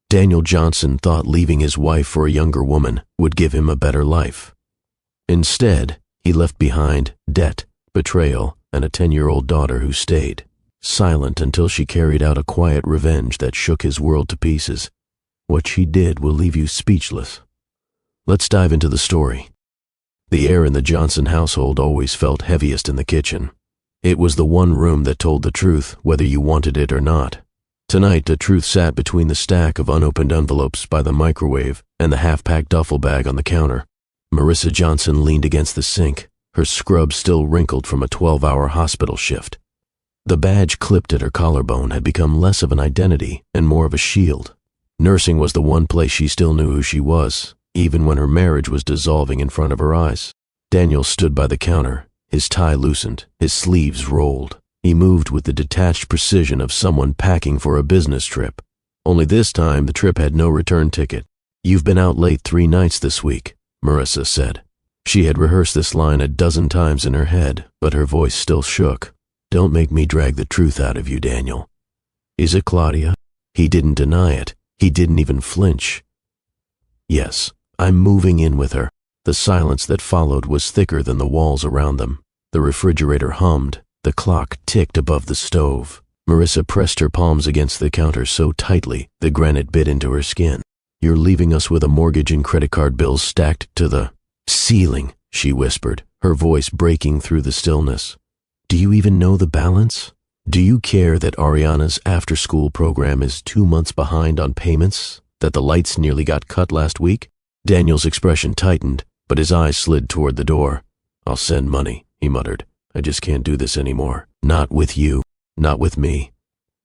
Daniel Johnson thought leaving his wife for a younger woman would give him a better life. Instead, he left behind debt, betrayal, and a 10-year-old daughter who stayed silent until she carried out a quiet revenge that shook his world to pieces. What she did will leave you speechless. Let's dive into the story. The air in the Johnson household always felt heaviest in the kitchen. It was the one room that told the truth, whether you wanted it or not. Tonight, the truth sat between the stack of unopened envelopes by the microwave and the half-packed duffel bag on the counter. Marissa Johnson leaned against the sink, her scrub still wrinkled from a 12-hour hospital shift. The badge clipped at her collarbone had become less of an identity and more of a shield. Nursing was the one place she still knew who she was, even when her marriage was dissolving in front of her eyes. Daniel stood by the counter, his tie loosened, his sleeves rolled. He moved with the detached precision of someone packing for a business trip. Only this time, the trip had no return ticket. "You've been out late 3 nights this week," Marissa said. She had rehearsed this line a dozen times in her head, but her voice still shook. "Don't make me drag the truth out of you, Daniel." "Is it Claudia?" He didn't deny it. He didn't even flinch. "Yes, I'm moving in with her." The silence that followed was thicker than the walls around them. The refrigerator hummed. The clock ticked above the stove. Marissa pressed her palms against the counter so tightly the granite bit into her skin. "You're leaving us with a mortgage and credit card bills stacked to the ceiling," she whispered, her voice breaking through the stillness. "Do you even know the balance? Do you care that Ariana's after-school program is 2 months behind on payments? That the lights nearly got cut last week?" Daniel's expression tightened, but his eyes slid toward the door. "I'll send money," he muttered. "I just can't do this anymore. Not with you. Not with me."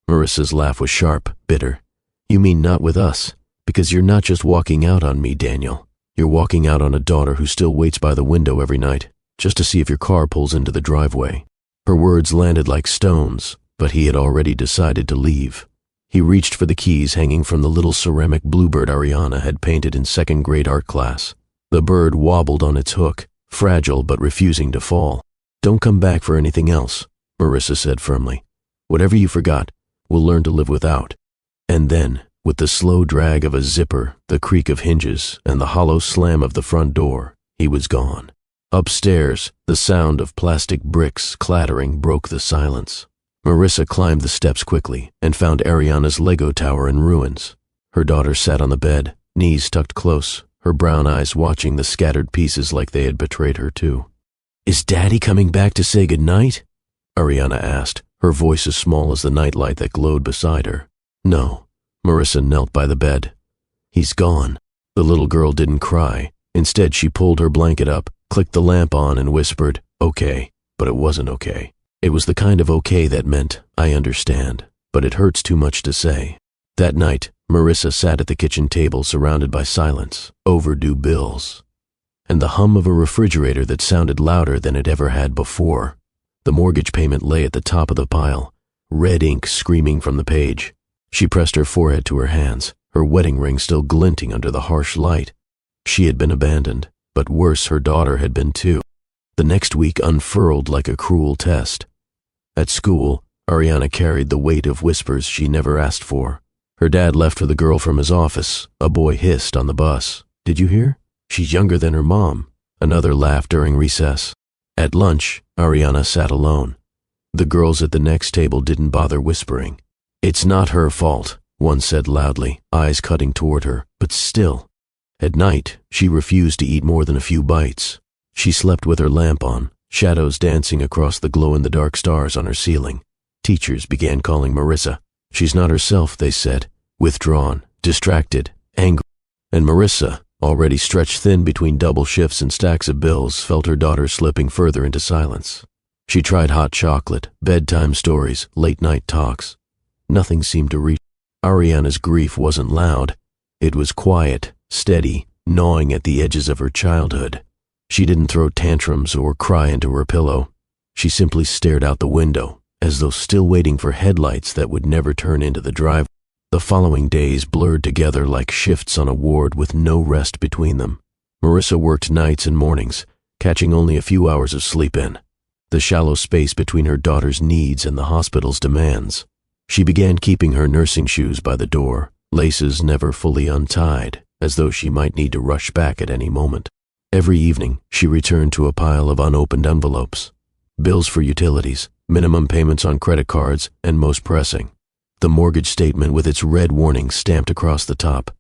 Marissa's laugh was sharp, bitter. "You mean not with us? Because you're not just walking out on me, Daniel. You're walking out on a daughter who still waits by the window every night, just to see if your car pulls into the driveway." Her words landed like stones, but he had already decided to leave. He reached for the keys hanging from the little ceramic bluebird Ariana had painted in second-grade art class. The bird wobbled on its hook, fragile but refusing to fall. "Don't come back for anything else," Marissa said firmly. "Whatever you forgot, we'll learn to live without." And then, with the slow drag of a zipper, the creak of hinges, and the hollow slam of the front door, he was gone. Upstairs, the sound of plastic bricks clattering broke the silence. Marissa climbed the steps quickly and found Ariana's Lego tower in ruins. Her daughter sat on the bed, knees tucked close, her brown eyes watching the scattered pieces like they had betrayed her too. "Is Daddy coming back to say goodnight?" Ariana asked, her voice as small as the nightlight that glowed beside her. "No." Marissa knelt by the bed. "He's gone." The little girl didn't cry. Instead, she pulled her blanket up, clicked the lamp on, and whispered, "Okay," but it wasn't okay. It was the kind of okay that meant, "I understand, but it hurts too much to say." That night, Marissa sat at the kitchen table surrounded by silence, overdue bills, and the hum of a refrigerator that sounded louder than it ever had before. The mortgage payment lay at the top of the pile, red ink screaming from the page. She pressed her forehead to her hands, her wedding ring still glinting under the harsh light. She had been abandoned, but worse, her daughter had been too. The next week unfurled like a cruel test. At school, Ariana carried the weight of whispers she never asked for. Her dad left for the girl from his office. A boy hissed on the bus. "Did you hear? She's younger than her mom." Another laughed during recess. At lunch, Ariana sat alone. The girls at the next table didn't bother whispering. "It's not her fault," one said loudly, eyes cutting toward her, but still. At night, she refused to eat more than a few bites. She slept with her lamp on, shadows dancing across the glow-in-the-dark stars on her ceiling. Teachers began calling Marissa. "She's not herself," they said, withdrawn, distracted, angry. And Marissa, already stretched thin between double shifts and stacks of bills, felt her daughter slipping further into silence. She tried hot chocolate, bedtime stories, late-night talks. Nothing seemed to reach. Ariana's grief wasn't loud. It was quiet, steady, gnawing at the edges of her childhood. She didn't throw tantrums or cry into her pillow. She simply stared out the window, as though still waiting for headlights that would never turn into the drive. The following days blurred together like shifts on a ward with no rest between them. Marissa worked nights and mornings, catching only a few hours of sleep in. The shallow space between her daughter's needs and the hospital's demands. She began keeping her nursing shoes by the door, laces never fully untied, as though she might need to rush back at any moment. Every evening, she returned to a pile of unopened envelopes. Bills for utilities, minimum payments on credit cards, and most pressing, the mortgage statement with its red warning stamped across the top.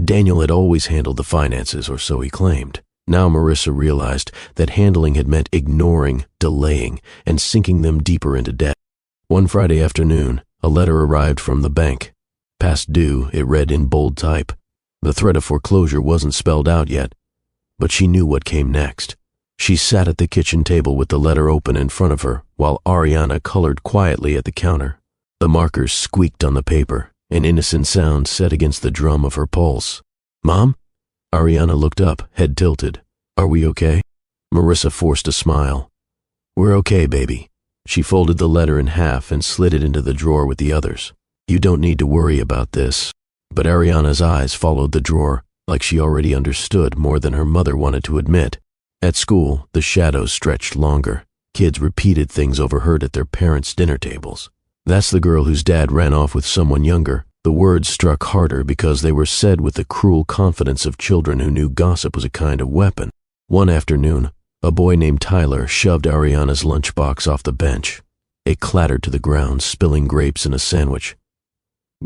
Daniel had always handled the finances, or so he claimed. Now Marissa realized that handling had meant ignoring, delaying, and sinking them deeper into debt. One Friday afternoon, a letter arrived from the bank. Past due, it read in bold type. The threat of foreclosure wasn't spelled out yet, but she knew what came next. She sat at the kitchen table with the letter open in front of her, while Ariana colored quietly at the counter. The markers squeaked on the paper, an innocent sound set against the drum of her pulse. "Mom?" Ariana looked up, head tilted. "Are we okay?" Marissa forced a smile. "We're okay, baby." She folded the letter in half and slid it into the drawer with the others. "You don't need to worry about this." But Ariana's eyes followed the drawer, like she already understood more than her mother wanted to admit. At school, the shadows stretched longer. Kids repeated things overheard at their parents' dinner tables. "That's the girl whose dad ran off with someone younger." The words struck harder because they were said with the cruel confidence of children who knew gossip was a kind of weapon. One afternoon, a boy named Tyler shoved Ariana's lunchbox off the bench. It clattered to the ground, spilling grapes in a sandwich.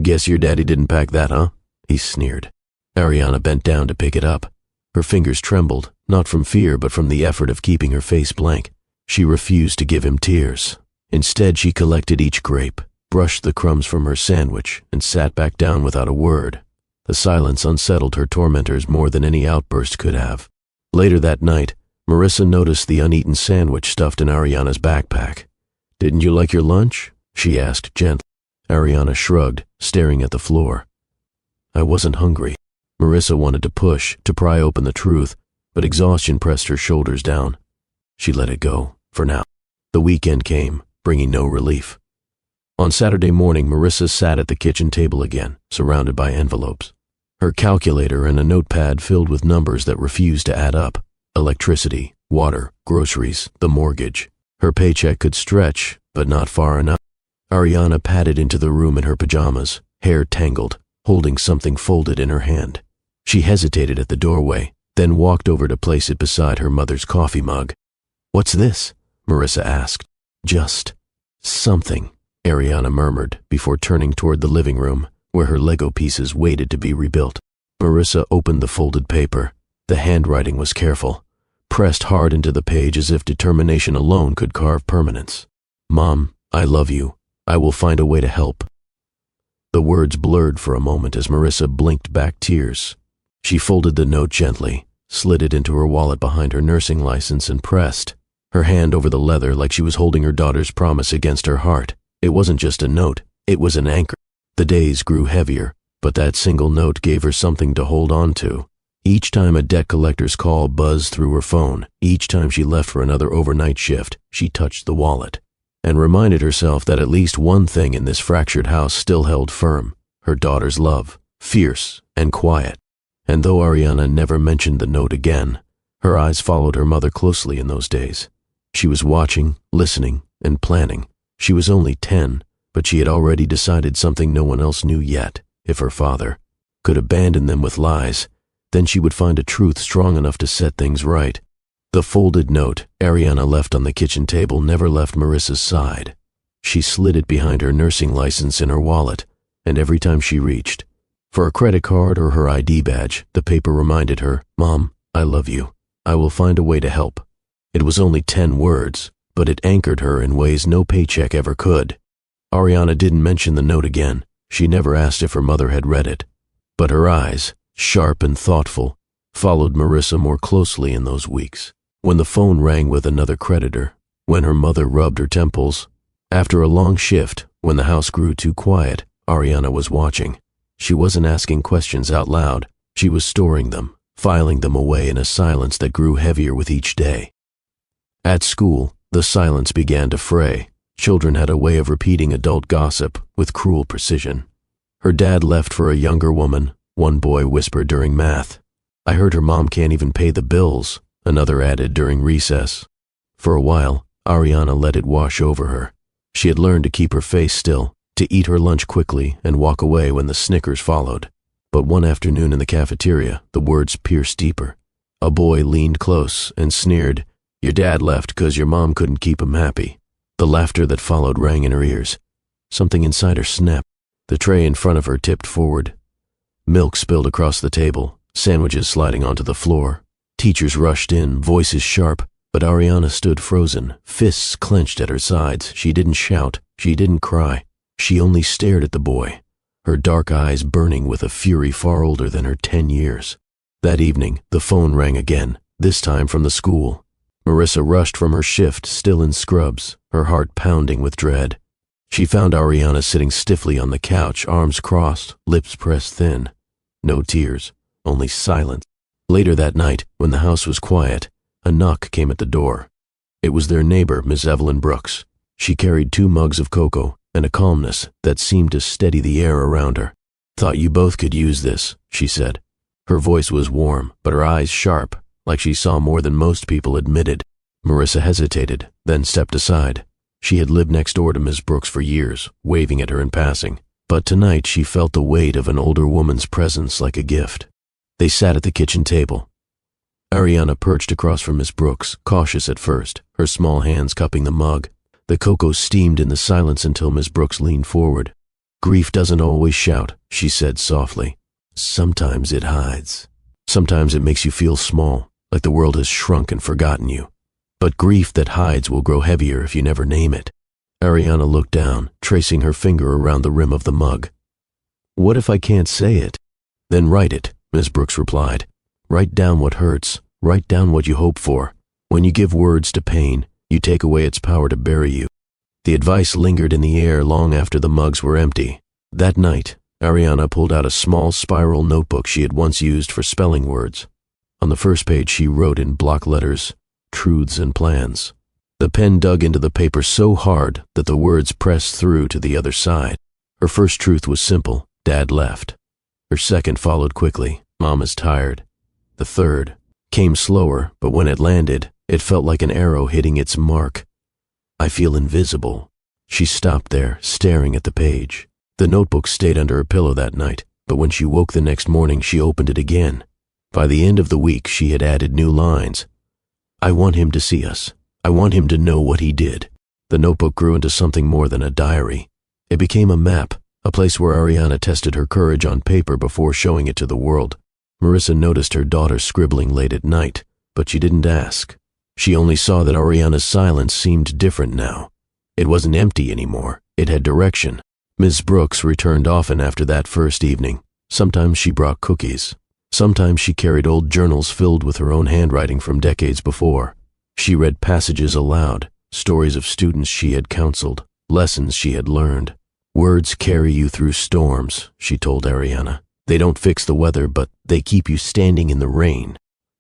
"Guess your daddy didn't pack that, huh?" he sneered. Ariana bent down to pick it up. Her fingers trembled, not from fear but from the effort of keeping her face blank. She refused to give him tears. Instead, she collected each grape, brushed the crumbs from her sandwich, and sat back down without a word. The silence unsettled her tormentors more than any outburst could have. Later that night, Marissa noticed the uneaten sandwich stuffed in Ariana's backpack. "Didn't you like your lunch?" she asked gently. Ariana shrugged, staring at the floor. "I wasn't hungry." Marissa wanted to push, to pry open the truth, but exhaustion pressed her shoulders down. She let it go, for now. The weekend came, bringing no relief. On Saturday morning, Marissa sat at the kitchen table again, surrounded by envelopes. Her calculator and a notepad filled with numbers that refused to add up. Electricity, water, groceries, the mortgage. Her paycheck could stretch, but not far enough. Ariana padded into the room in her pajamas, hair tangled, holding something folded in her hand. She hesitated at the doorway, then walked over to place it beside her mother's coffee mug. "What's this?" Marissa asked. "Just something," Ariana murmured before turning toward the living room, where her Lego pieces waited to be rebuilt. Marissa opened the folded paper. The handwriting was careful, pressed hard into the page as if determination alone could carve permanence. "Mom, I love you. I will find a way to help." The words blurred for a moment as Marissa blinked back tears. She folded the note gently, slid it into her wallet behind her nursing license, and pressed, her hand over the leather like she was holding her daughter's promise against her heart. It wasn't just a note, it was an anchor. The days grew heavier, but that single note gave her something to hold on to. Each time a debt collector's call buzzed through her phone, each time she left for another overnight shift, she touched the wallet and reminded herself that at least one thing in this fractured house still held firm: her daughter's love, fierce and quiet. And though Ariana never mentioned the note again, her eyes followed her mother closely in those days. She was watching, listening, and planning. She was only 10, but she had already decided something no one else knew yet. If her father could abandon them with lies, then she would find a truth strong enough to set things right. The folded note Ariana left on the kitchen table never left Marissa's side. She slid it behind her nursing license in her wallet, and every time she reached for a credit card or her ID badge, the paper reminded her, "Mom, I love you. I will find a way to help." It was only 10 words, but it anchored her in ways no paycheck ever could. Ariana didn't mention the note again. She never asked if her mother had read it. But her eyes, sharp and thoughtful, followed Marissa more closely in those weeks. When the phone rang with another creditor, when her mother rubbed her temples, after a long shift, when the house grew too quiet, Ariana was watching. She wasn't asking questions out loud. She was storing them, filing them away in a silence that grew heavier with each day. At school, the silence began to fray. Children had a way of repeating adult gossip with cruel precision. Her dad left for a younger woman, one boy whispered during math. "I heard her mom can't even pay the bills," another added during recess. For a while, Ariana let it wash over her. She had learned to keep her face still, to eat her lunch quickly and walk away when the Snickers followed. But one afternoon in the cafeteria, the words pierced deeper. A boy leaned close and sneered, "Your dad left 'cause your mom couldn't keep him happy." The laughter that followed rang in her ears. Something inside her snapped. The tray in front of her tipped forward. Milk spilled across the table, sandwiches sliding onto the floor. Teachers rushed in, voices sharp, but Ariana stood frozen, fists clenched at her sides. She didn't shout, she didn't cry. She only stared at the boy, her dark eyes burning with a fury far older than her 10 years. That evening, the phone rang again, this time from the school. Marissa rushed from her shift, still in scrubs, her heart pounding with dread. She found Ariana sitting stiffly on the couch, arms crossed, lips pressed thin. No tears, only silence. Later that night, when the house was quiet, a knock came at the door. It was their neighbor, Miss Evelyn Brooks. She carried 2 mugs of cocoa and a calmness that seemed to steady the air around her. "Thought you both could use this," she said. Her voice was warm, but her eyes sharp, like she saw more than most people admitted. Marissa hesitated, then stepped aside. She had lived next door to Miss Brooks for years, waving at her in passing. But tonight she felt the weight of an older woman's presence like a gift. They sat at the kitchen table. Ariana perched across from Miss Brooks, cautious at first, her small hands cupping the mug. The cocoa steamed in the silence until Miss Brooks leaned forward. "Grief doesn't always shout," she said softly. "Sometimes it hides. Sometimes it makes you feel small, like the world has shrunk and forgotten you. But grief that hides will grow heavier if you never name it." Ariana looked down, tracing her finger around the rim of the mug. "What if I can't say it?" "Then write it," Miss Brooks replied. "Write down what hurts. Write down what you hope for. When you give words to pain, you take away its power to bury you." The advice lingered in the air long after the mugs were empty. That night, Ariana pulled out a small spiral notebook she had once used for spelling words. On the first page she wrote in block letters, "Truths and Plans." The pen dug into the paper so hard that the words pressed through to the other side. Her first truth was simple: Dad left. Her second followed quickly: Mom is tired. The third came slower, but when it landed, it felt like an arrow hitting its mark. "I feel invisible." She stopped there, staring at the page. The notebook stayed under her pillow that night, but when she woke the next morning, she opened it again. By the end of the week, she had added new lines. "I want him to see us. I want him to know what he did." The notebook grew into something more than a diary. It became a map, a place where Ariana tested her courage on paper before showing it to the world. Marissa noticed her daughter scribbling late at night, but she didn't ask. She only saw that Ariana's silence seemed different now. It wasn't empty anymore. It had direction. Ms. Brooks returned often after that first evening. Sometimes she brought cookies. Sometimes she carried old journals filled with her own handwriting from decades before. She read passages aloud, stories of students she had counseled, lessons she had learned. "Words carry you through storms," she told Ariana. "They don't fix the weather, but they keep you standing in the rain."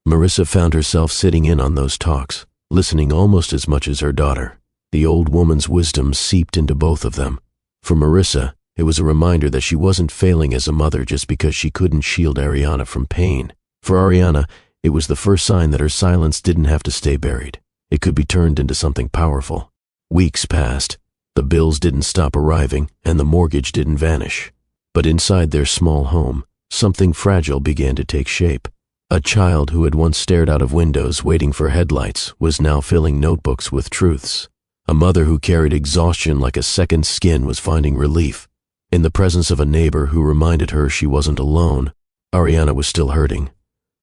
Marissa found herself sitting in on those talks, listening almost as much as her daughter. The old woman's wisdom seeped into both of them. For Marissa, it was a reminder that she wasn't failing as a mother just because she couldn't shield Ariana from pain. For Ariana, it was the first sign that her silence didn't have to stay buried. It could be turned into something powerful. Weeks passed. The bills didn't stop arriving, and the mortgage didn't vanish. But inside their small home, something fragile began to take shape. A child who had once stared out of windows waiting for headlights was now filling notebooks with truths. A mother who carried exhaustion like a second skin was finding relief. In the presence of a neighbor who reminded her she wasn't alone, Ariana was still hurting.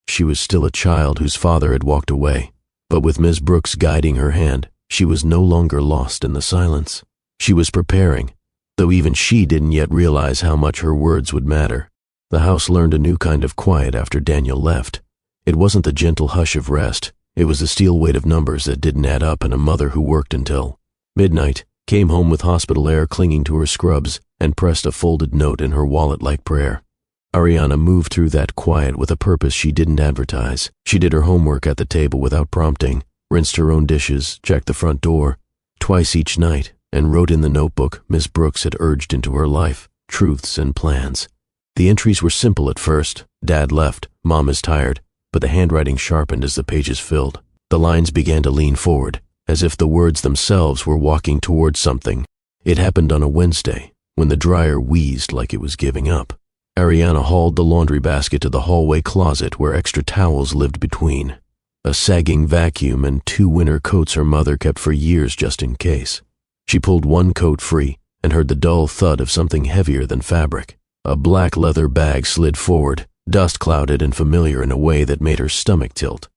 She was still a child whose father had walked away. But with Ms. Brooks guiding her hand, she was no longer lost in the silence. She was preparing, though even she didn't yet realize how much her words would matter. The house learned a new kind of quiet after Daniel left. It wasn't the gentle hush of rest. It was the steel weight of numbers that didn't add up, and a mother who worked until midnight, came home with hospital air clinging to her scrubs, and pressed a folded note in her wallet like prayer. Ariana moved through that quiet with a purpose she didn't advertise. She did her homework at the table without prompting, rinsed her own dishes, checked the front door twice each night, and wrote in the notebook Miss Brooks had urged into her life: truths and plans. The entries were simple at first: Dad left, Mom is tired, but the handwriting sharpened as the pages filled. The lines began to lean forward, as if the words themselves were walking towards something. It happened on a Wednesday. When the dryer wheezed like it was giving up, Ariana hauled the laundry basket to the hallway closet where extra towels lived between. A sagging vacuum and 2 winter coats her mother kept for years just in case. She pulled one coat free and heard the dull thud of something heavier than fabric. A black leather bag slid forward, dust-clouded and familiar in a way that made her stomach tilt.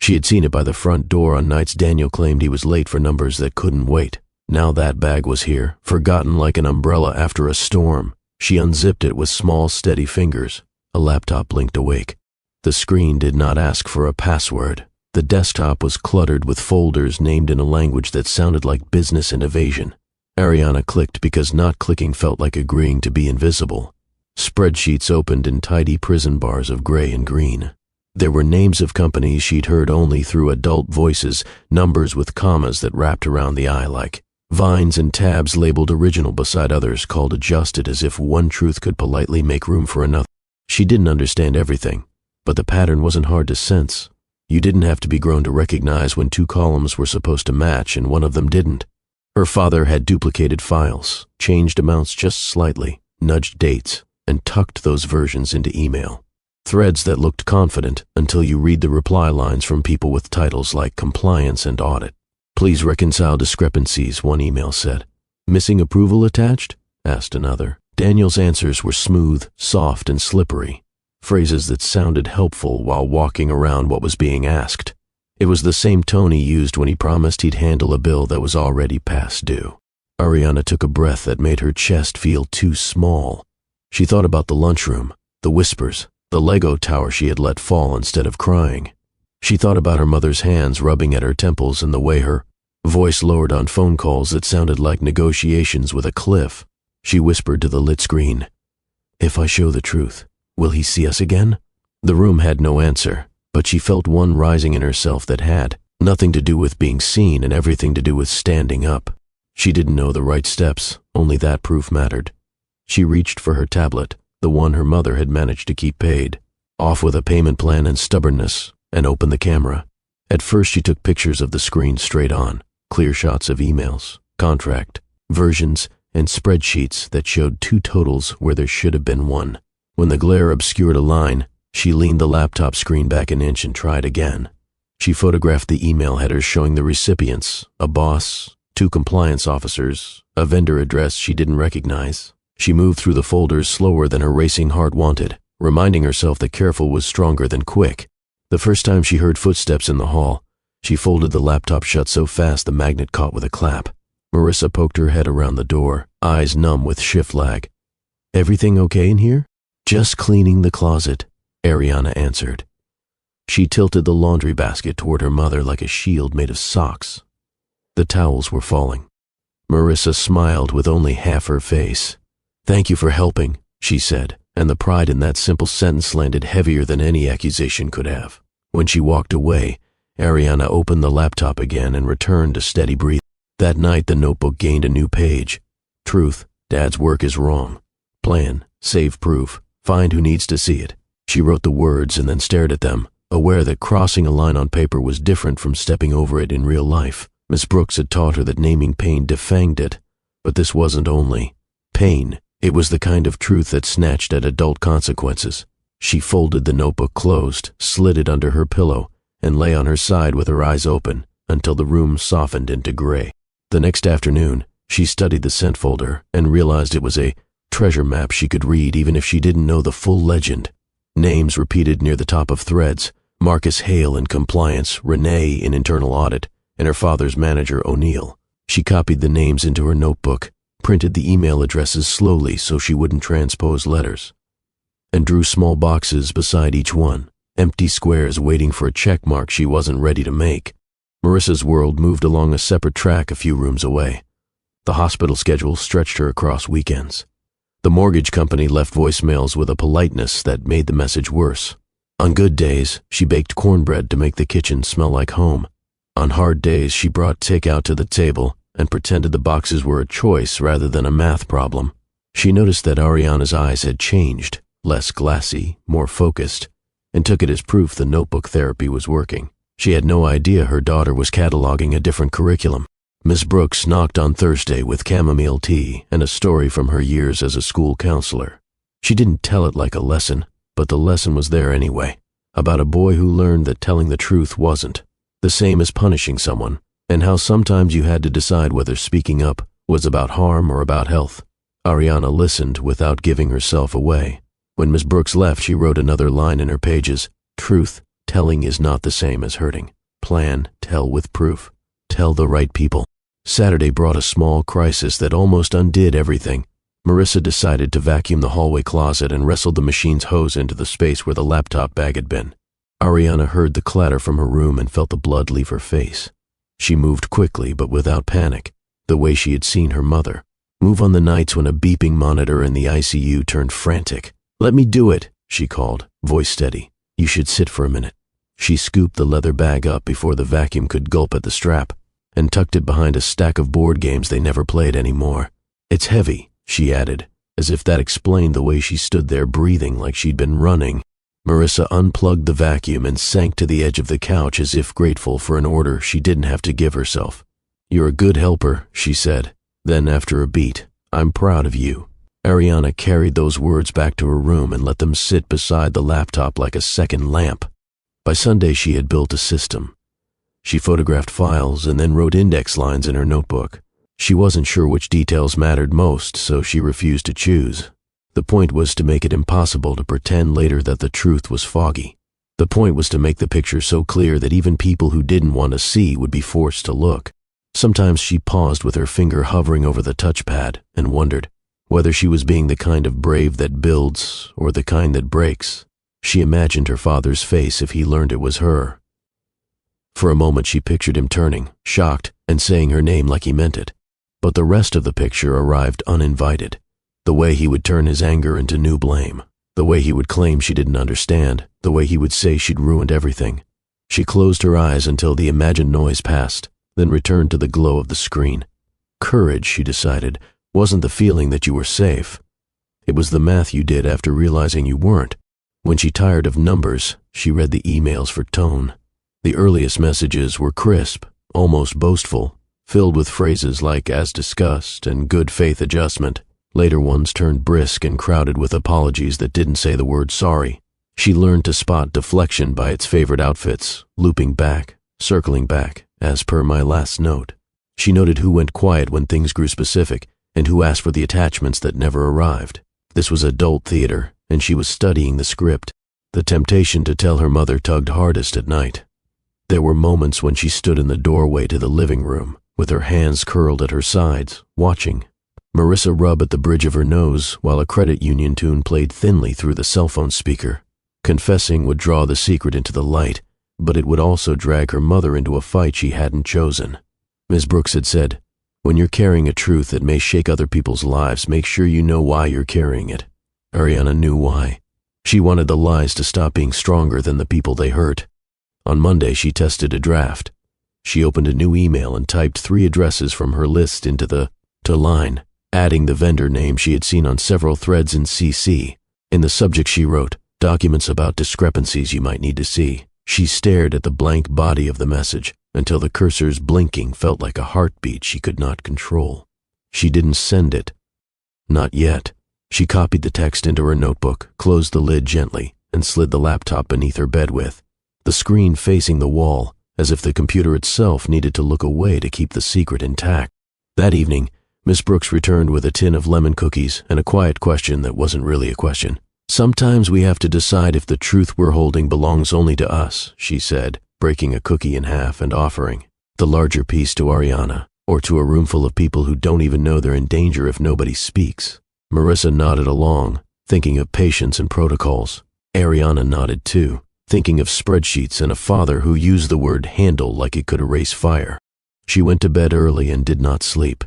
She had seen it by the front door on nights Daniel claimed he was late for numbers that couldn't wait. Now that bag was here, forgotten like an umbrella after a storm. She unzipped it with small, steady fingers. A laptop blinked awake. The screen did not ask for a password. The desktop was cluttered with folders named in a language that sounded like business and evasion. Ariana clicked because not clicking felt like agreeing to be invisible. Spreadsheets opened in tidy prison bars of gray and green. There were names of companies she'd heard only through adult voices, numbers with commas that wrapped around the eye like vines and tabs labeled original beside others called adjusted, as if one truth could politely make room for another. She didn't understand everything, but the pattern wasn't hard to sense. You didn't have to be grown to recognize when 2 columns were supposed to match and one of them didn't. Her father had duplicated files, changed amounts just slightly, nudged dates, and tucked those versions into email. Threads that looked confident until you read the reply lines from people with titles like compliance and audit. Please reconcile discrepancies, one email said. Missing approval attached? Asked another. Daniel's answers were smooth, soft, and slippery. Phrases that sounded helpful while walking around what was being asked. It was the same tone he used when he promised he'd handle a bill that was already past due. Ariana took a breath that made her chest feel too small. She thought about the lunchroom, the whispers, the Lego tower she had let fall instead of crying. She thought about her mother's hands rubbing at her temples and the way her voice lowered on phone calls that sounded like negotiations with a cliff. She whispered to the lit screen, "If I show the truth, will he see us again?" The room had no answer, but she felt one rising in herself that had nothing to do with being seen and everything to do with standing up. She didn't know the right steps, only that proof mattered. She reached for her tablet, the one her mother had managed to keep paid, off with a payment plan and stubbornness, and opened the camera. At first she took pictures of the screen straight on, clear shots of emails, contract, versions, and spreadsheets that showed 2 totals where there should have been 1. When the glare obscured a line, she leaned the laptop screen back an inch and tried again. She photographed the email headers showing the recipients, a boss, 2 compliance officers, a vendor address she didn't recognize. She moved through the folders slower than her racing heart wanted, reminding herself that careful was stronger than quick. The first time she heard footsteps in the hall, she folded the laptop shut so fast the magnet caught with a clap. Marissa poked her head around the door, eyes numb with shift lag. "Everything okay in here?" "Just cleaning the closet," Ariana answered. She tilted the laundry basket toward her mother like a shield made of socks. The towels were falling. Marissa smiled with only half her face. "Thank you for helping," she said, and the pride in that simple sentence landed heavier than any accusation could have. When she walked away, Ariana opened the laptop again and returned to steady breathing. That night the notebook gained a new page. Truth, Dad's work is wrong. Plan, save proof, find who needs to see it. She wrote the words and then stared at them, aware that crossing a line on paper was different from stepping over it in real life. Miss Brooks had taught her that naming pain defanged it, but this wasn't only pain. It was the kind of truth that snatched at adult consequences. She folded the notebook closed, slid it under her pillow, and lay on her side with her eyes open until the room softened into gray. The next afternoon, she studied the scent folder and realized it was a treasure map she could read even if she didn't know the full legend. Names repeated near the top of threads: Marcus Hale in compliance, Renee in internal audit, and her father's manager O'Neill. She copied the names into her notebook, printed the email addresses slowly so she wouldn't transpose letters, and drew small boxes beside each one, empty squares waiting for a check mark she wasn't ready to make. Marissa's world moved along a separate track a few rooms away. The hospital schedule stretched her across weekends. The mortgage company left voicemails with a politeness that made the message worse. On good days, she baked cornbread to make the kitchen smell like home. On hard days, she brought takeout to the table and pretended the boxes were a choice rather than a math problem. She noticed that Ariana's eyes had changed, less glassy, more focused, and took it as proof the notebook therapy was working. She had no idea her daughter was cataloging a different curriculum. Miss Brooks knocked on Thursday with chamomile tea and a story from her years as a school counselor. She didn't tell it like a lesson, but the lesson was there anyway, about a boy who learned that telling the truth wasn't the same as punishing someone, and how sometimes you had to decide whether speaking up was about harm or about health. Ariana listened without giving herself away. When Miss Brooks left, she wrote another line in her pages: truth telling is not the same as hurting. Plan, tell with proof. Tell the right people. Saturday brought a small crisis that almost undid everything. Marissa decided to vacuum the hallway closet and wrestled the machine's hose into the space where the laptop bag had been. Ariana heard the clatter from her room and felt the blood leave her face. She moved quickly but without panic, the way she had seen her mother move on the nights when a beeping monitor in the ICU turned frantic. "Let me do it," she called, voice steady. "You should sit for a minute." She scooped the leather bag up before the vacuum could gulp at the strap and tucked it behind a stack of board games they never played anymore. "It's heavy," she added, as if that explained the way she stood there breathing like she'd been running. Marissa unplugged the vacuum and sank to the edge of the couch as if grateful for an order she didn't have to give herself. "You're a good helper," she said. Then, after a beat, "I'm proud of you." Ariana carried those words back to her room and let them sit beside the laptop like a second lamp. By Sunday, she had built a system. She photographed files and then wrote index lines in her notebook. She wasn't sure which details mattered most, so she refused to choose. The point was to make it impossible to pretend later that the truth was foggy. The point was to make the picture so clear that even people who didn't want to see would be forced to look. Sometimes she paused with her finger hovering over the touchpad and wondered whether she was being the kind of brave that builds or the kind that breaks. She imagined her father's face if he learned it was her. For a moment she pictured him turning, shocked, and saying her name like he meant it. But the rest of the picture arrived uninvited. The way he would turn his anger into new blame. The way he would claim she didn't understand. The way he would say she'd ruined everything. She closed her eyes until the imagined noise passed, then returned to the glow of the screen. Courage, she decided, wasn't the feeling that you were safe. It was the math you did after realizing you weren't. When she tired of numbers, she read the emails for tone. The earliest messages were crisp, almost boastful, filled with phrases like "as discussed" and "good faith adjustment." Later ones turned brisk and crowded with apologies that didn't say the word sorry. She learned to spot deflection by its favorite outfits, looping back, circling back, as per my last note. She noted who went quiet when things grew specific and who asked for the attachments that never arrived. This was adult theater, and she was studying the script. The temptation to tell her mother tugged hardest at night. There were moments when she stood in the doorway to the living room, with her hands curled at her sides, watching. Marissa rubbed at the bridge of her nose while a credit union tune played thinly through the cell phone speaker. Confessing would draw the secret into the light, but it would also drag her mother into a fight she hadn't chosen. Ms. Brooks had said, "When you're carrying a truth that may shake other people's lives, make sure you know why you're carrying it." Ariana knew why. She wanted the lies to stop being stronger than the people they hurt. On Monday, she tested a draft. She opened a new email and typed 3 addresses from her list into the to line, adding the vendor name she had seen on several threads in CC. In the subject she wrote, "Documents about discrepancies you might need to see." She stared at the blank body of the message until the cursor's blinking felt like a heartbeat she could not control. She didn't send it. Not yet. She copied the text into her notebook, closed the lid gently, and slid the laptop beneath her bedwith, the screen facing the wall, as if the computer itself needed to look away to keep the secret intact. That evening, Miss Brooks returned with a tin of lemon cookies and a quiet question that wasn't really a question. "Sometimes we have to decide if the truth we're holding belongs only to us," she said, breaking a cookie in half and offering the larger piece to Ariana, or to a room full of people who don't even know they're in danger if nobody speaks. Marissa nodded along, thinking of patience and protocols. Ariana nodded too, thinking of spreadsheets and a father who used the word handle like it could erase fire. She went to bed early and did not sleep.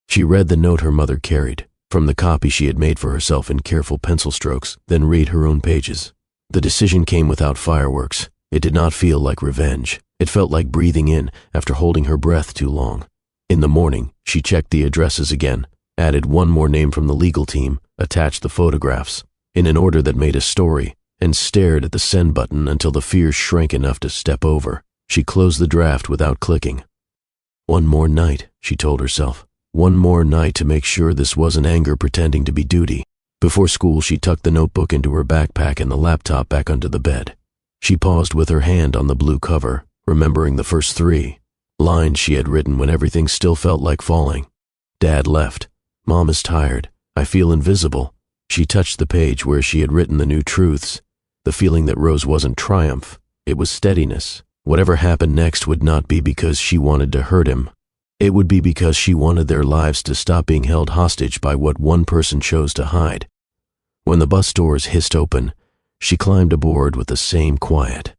She read the note her mother carried, from the copy she had made for herself in careful pencil strokes, then read her own pages. The decision came without fireworks. It did not feel like revenge. It felt like breathing in after holding her breath too long. In the morning, she checked the addresses again, added one more name from the legal team, attached the photographs, in an order that made a story, and stared at the send button until the fear shrank enough to step over. She closed the draft without clicking. One more night, she told herself. One more night to make sure this wasn't anger pretending to be duty. Before school, she tucked the notebook into her backpack and the laptop back under the bed. She paused with her hand on the blue cover, remembering the first 3 lines she had written when everything still felt like falling. Dad left. Mom is tired. I feel invisible. She touched the page where she had written the new truths. The feeling that rose wasn't triumph. It was steadiness. Whatever happened next would not be because she wanted to hurt him. It would be because she wanted their lives to stop being held hostage by what one person chose to hide. When the bus doors hissed open, she climbed aboard with the same quiet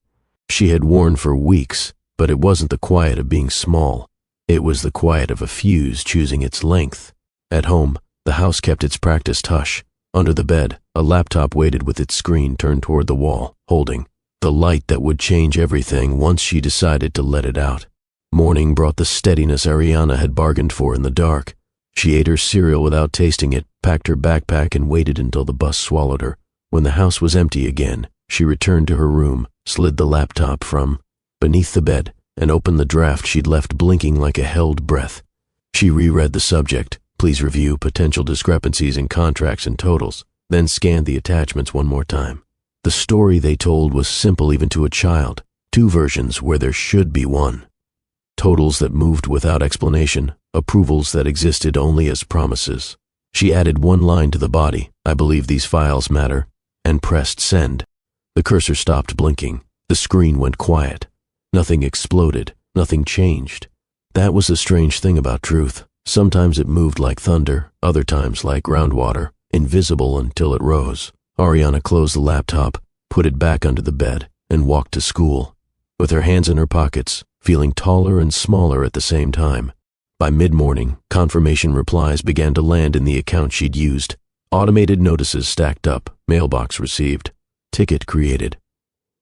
she had worn for weeks, but it wasn't the quiet of being small. It was the quiet of a fuse choosing its length. At home, the house kept its practiced hush. Under the bed, a laptop waited with its screen turned toward the wall, holding the light that would change everything once she decided to let it out. Morning brought the steadiness Ariana had bargained for in the dark. She ate her cereal without tasting it, packed her backpack, and waited until the bus swallowed her. When the house was empty again, she returned to her room, slid the laptop from beneath the bed, and opened the draft she'd left blinking like a held breath. She reread the subject, please review potential discrepancies in contracts and totals, then scanned the attachments one more time. The story they told was simple even to a child, 2 versions where there should be one. Totals that moved without explanation, approvals that existed only as promises. She added 1 line to the body, I believe these files matter, and pressed send. The cursor stopped blinking. The screen went quiet. Nothing exploded. Nothing changed. That was the strange thing about truth. Sometimes it moved like thunder, other times like groundwater, invisible until it rose. Ariana closed the laptop, put it back under the bed, and walked to school. With her hands in her pockets, feeling taller and smaller at the same time. By mid-morning, confirmation replies began to land in the account she'd used. Automated notices stacked up, mailbox received, ticket created.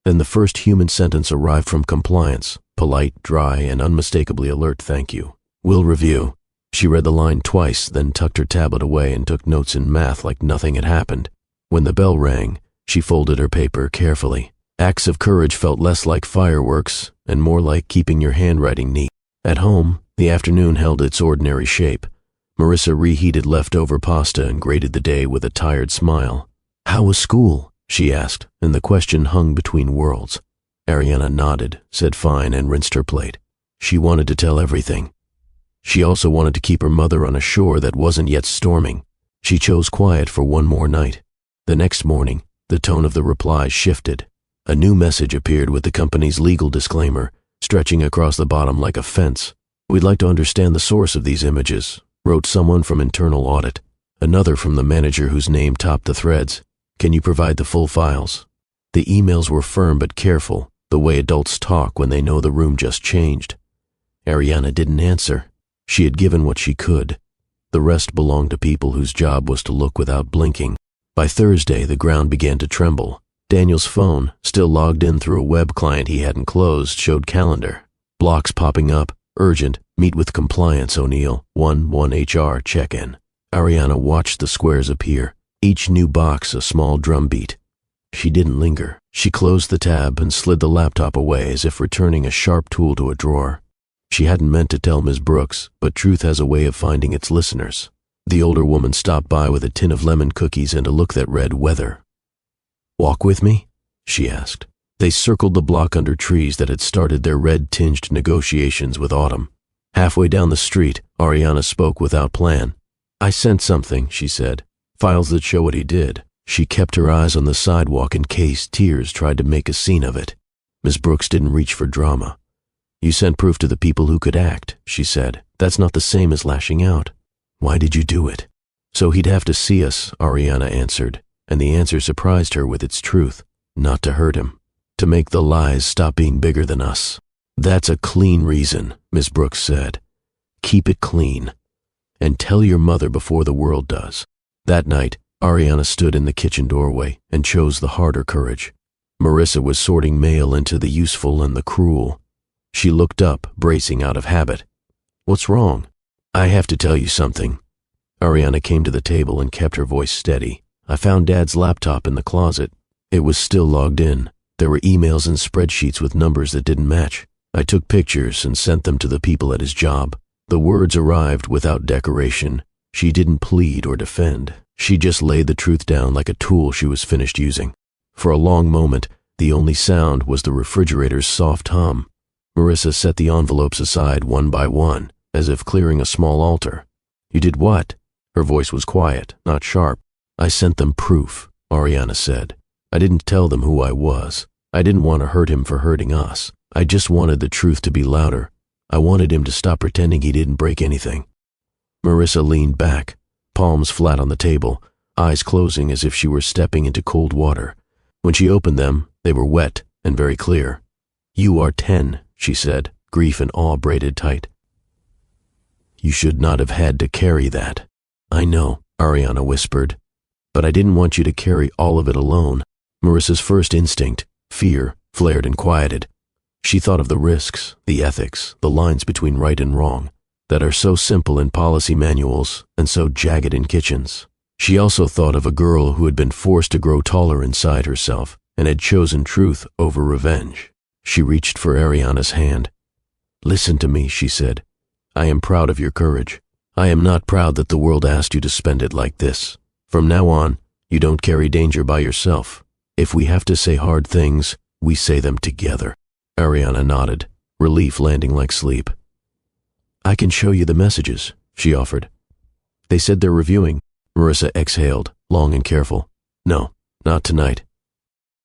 Then the first human sentence arrived from compliance, polite, dry, and unmistakably alert thank you. Will review. She read the line twice, then tucked her tablet away and took notes in math like nothing had happened. When the bell rang, she folded her paper carefully. Acts of courage felt less like fireworks and more like keeping your handwriting neat. At home, the afternoon held its ordinary shape. Marissa reheated leftover pasta and grated the day with a tired smile. How was school? She asked, and the question hung between worlds. Ariana nodded, said fine, and rinsed her plate. She wanted to tell everything. She also wanted to keep her mother on a shore that wasn't yet storming. She chose quiet for 1 more night. The next morning, the tone of the replies shifted. A new message appeared with the company's legal disclaimer, stretching across the bottom like a fence. We'd like to understand the source of these images, wrote someone from internal audit. Another from the manager whose name topped the threads. Can you provide the full files? The emails were firm but careful, the way adults talk when they know the room just changed. Ariana didn't answer. She had given what she could. The rest belonged to people whose job was to look without blinking. By Thursday, the ground began to tremble. Daniel's phone, still logged in through a web client he hadn't closed, showed calendar. Blocks popping up, urgent, meet with compliance O'Neill, 1-1 HR check-in. Ariana watched the squares appear, each new box a small drumbeat. She didn't linger. She closed the tab and slid the laptop away as if returning a sharp tool to a drawer. She hadn't meant to tell Ms. Brooks, but truth has a way of finding its listeners. The older woman stopped by with a tin of lemon cookies and a look that read weather. Walk with me? She asked. They circled the block under trees that had started their red-tinged negotiations with autumn. Halfway down the street, Ariana spoke without plan. I sent something, she said. Files that show what he did. She kept her eyes on the sidewalk in case tears tried to make a scene of it. Ms. Brooks didn't reach for drama. You sent proof to the people who could act, she said. That's not the same as lashing out. Why did you do it? So he'd have to see us, Ariana answered, and the answer surprised her with its truth. Not to hurt him. To make the lies stop being bigger than us. That's a clean reason, Ms. Brooks said. Keep it clean. And tell your mother before the world does. That night, Ariana stood in the kitchen doorway and chose the harder courage. Marissa was sorting mail into the useful and the cruel. She looked up, bracing out of habit. What's wrong? I have to tell you something. Ariana came to the table and kept her voice steady. I found Dad's laptop in the closet. It was still logged in. There were emails and spreadsheets with numbers that didn't match. I took pictures and sent them to the people at his job. The words arrived without decoration. She didn't plead or defend. She just laid the truth down like a tool she was finished using. For a long moment, the only sound was the refrigerator's soft hum. Marissa set the envelopes aside one by one, as if clearing a small altar. "You did what?" Her voice was quiet, not sharp. "I sent them proof," Ariana said. "I didn't tell them who I was. I didn't want to hurt him for hurting us. I just wanted the truth to be louder. I wanted him to stop pretending he didn't break anything." Marissa leaned back, palms flat on the table, eyes closing as if she were stepping into cold water. When she opened them, they were wet and very clear. "You are 10, she said, grief and awe braided tight. "You should not have had to carry that." "I know," Ariana whispered, "but I didn't want you to carry all of it alone." Marissa's first instinct, fear, flared and quieted. She thought of the risks, the ethics, the lines between right and wrong, that are so simple in policy manuals and so jagged in kitchens. She also thought of a girl who had been forced to grow taller inside herself and had chosen truth over revenge. She reached for Ariana's hand. "Listen to me," she said. "I am proud of your courage. I am not proud that the world asked you to spend it like this. From now on, you don't carry danger by yourself. If we have to say hard things, we say them together." Ariana nodded, relief landing like sleep. "I can show you the messages," she offered. "They said they're reviewing." Marissa exhaled, long and careful. "No, not tonight.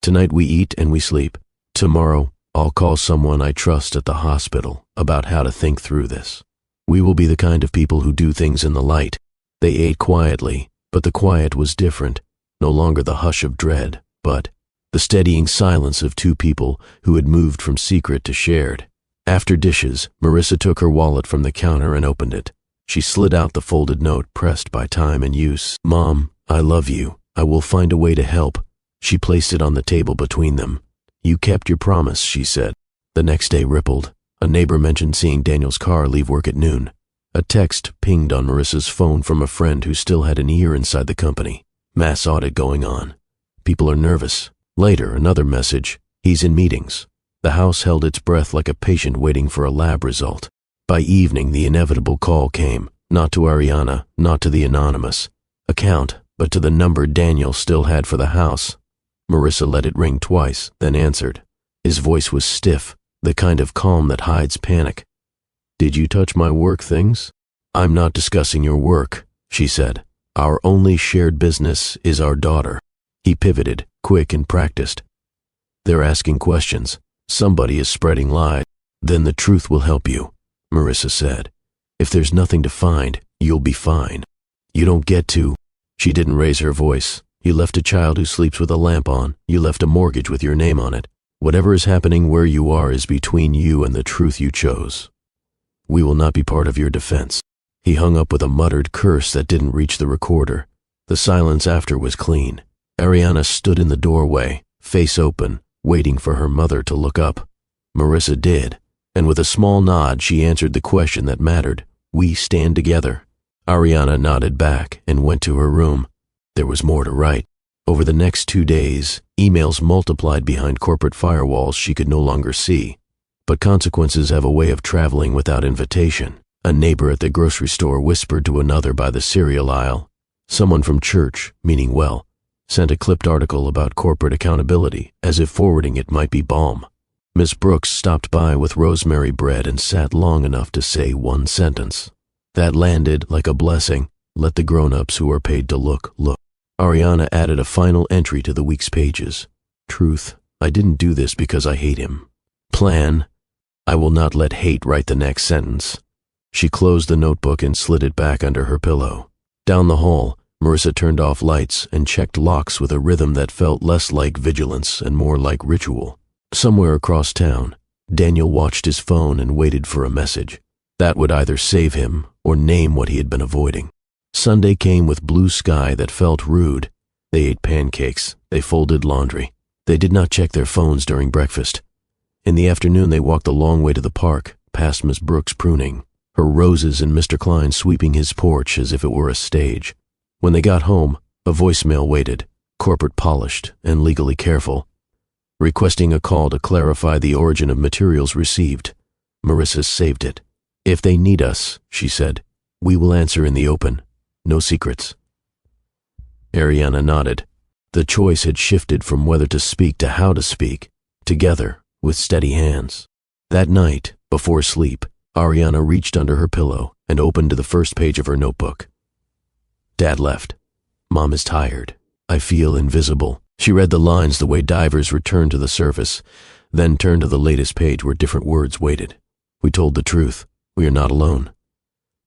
Tonight we eat and we sleep. Tomorrow, I'll call someone I trust at the hospital about how to think through this. We will be the kind of people who do things in the light." They ate quietly, but the quiet was different, no longer the hush of dread, but the steadying silence of two people who had moved from secret to shared. After dishes, Marissa took her wallet from the counter and opened it. She slid out the folded note pressed by time and use. "Mom, I love you. I will find a way to help." She placed it on the table between them. "You kept your promise," she said. The next day rippled. A neighbor mentioned seeing Daniel's car leave work at noon. A text pinged on Marissa's phone from a friend who still had an ear inside the company. "Mass audit going on. People are nervous." Later, another message. "He's in meetings." The house held its breath like a patient waiting for a lab result. By evening, the inevitable call came, not to Ariana, not to the anonymous account, but to the number Daniel still had for the house. Marissa let it ring twice, then answered. His voice was stiff, the kind of calm that hides panic. "Did you touch my work things?" "I'm not discussing your work," she said. "Our only shared business is our daughter." He pivoted, quick and practiced. "They're asking questions. Somebody is spreading lies." "Then the truth will help you," Marissa said. "If there's nothing to find, you'll be fine. You don't get to." She didn't raise her voice. "You left a child who sleeps with a lamp on. You left a mortgage with your name on it. Whatever is happening where you are is between you and the truth you chose. We will not be part of your defense." He hung up with a muttered curse that didn't reach the recorder. The silence after was clean. Ariana stood in the doorway, face open, waiting for her mother to look up. Marissa did, and with a small nod she answered the question that mattered. "We stand together." Ariana nodded back and went to her room. There was more to write. Over the next 2 days, emails multiplied behind corporate firewalls she could no longer see. But consequences have a way of traveling without invitation. A neighbor at the grocery store whispered to another by the cereal aisle. Someone from church, meaning well, sent a clipped article about corporate accountability, as if forwarding it might be balm. Miss Brooks stopped by with rosemary bread and sat long enough to say one sentence. That landed like a blessing. Let the grown-ups who are paid to look, look. Ariana added a final entry to the week's pages. Truth, I didn't do this because I hate him. Plan, I will not let hate write the next sentence. She closed the notebook and slid it back under her pillow. Down the hall, Marissa turned off lights and checked locks with a rhythm that felt less like vigilance and more like ritual. Somewhere across town, Daniel watched his phone and waited for a message. That would either save him or name what he had been avoiding. Sunday came with blue sky that felt rude. They ate pancakes. They folded laundry. They did not check their phones during breakfast. In the afternoon, they walked the long way to the park, past Miss Brooks pruning, her roses and Mr. Klein sweeping his porch as if it were a stage. When they got home, a voicemail waited, corporate polished and legally careful, requesting a call to clarify the origin of materials received. Marissa saved it. "If they need us," she said, "we will answer in the open. No secrets." Ariana nodded. The choice had shifted from whether to speak to how to speak, together, with steady hands. That night, before sleep, Ariana reached under her pillow and opened to the first page of her notebook. Dad left. Mom is tired. I feel invisible. She read the lines the way divers return to the surface, then turned to the latest page where different words waited. We told the truth. We are not alone.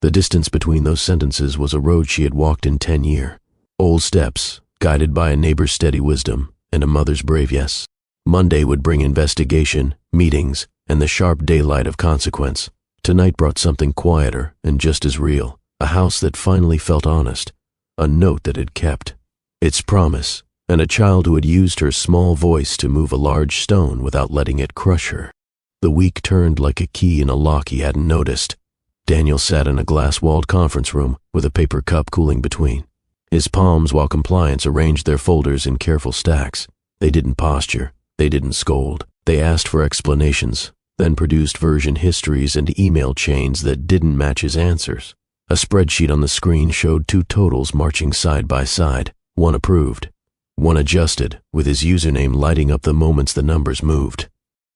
The distance between those sentences was a road she had walked in 10 years. Old steps, guided by a neighbor's steady wisdom and a mother's brave yes. Monday would bring investigation, meetings, and the sharp daylight of consequence. Tonight brought something quieter and just as real, a house that finally felt honest, a note that had kept its promise, and a child who had used her small voice to move a large stone without letting it crush her. The week turned like a key in a lock he hadn't noticed. Daniel sat in a glass-walled conference room with a paper cup cooling between his palms while compliance arranged their folders in careful stacks. They didn't posture. They didn't scold. They asked for explanations, then produced version histories and email chains that didn't match his answers. A spreadsheet on the screen showed two totals marching side by side, one approved, one adjusted, with his username lighting up the moments the numbers moved.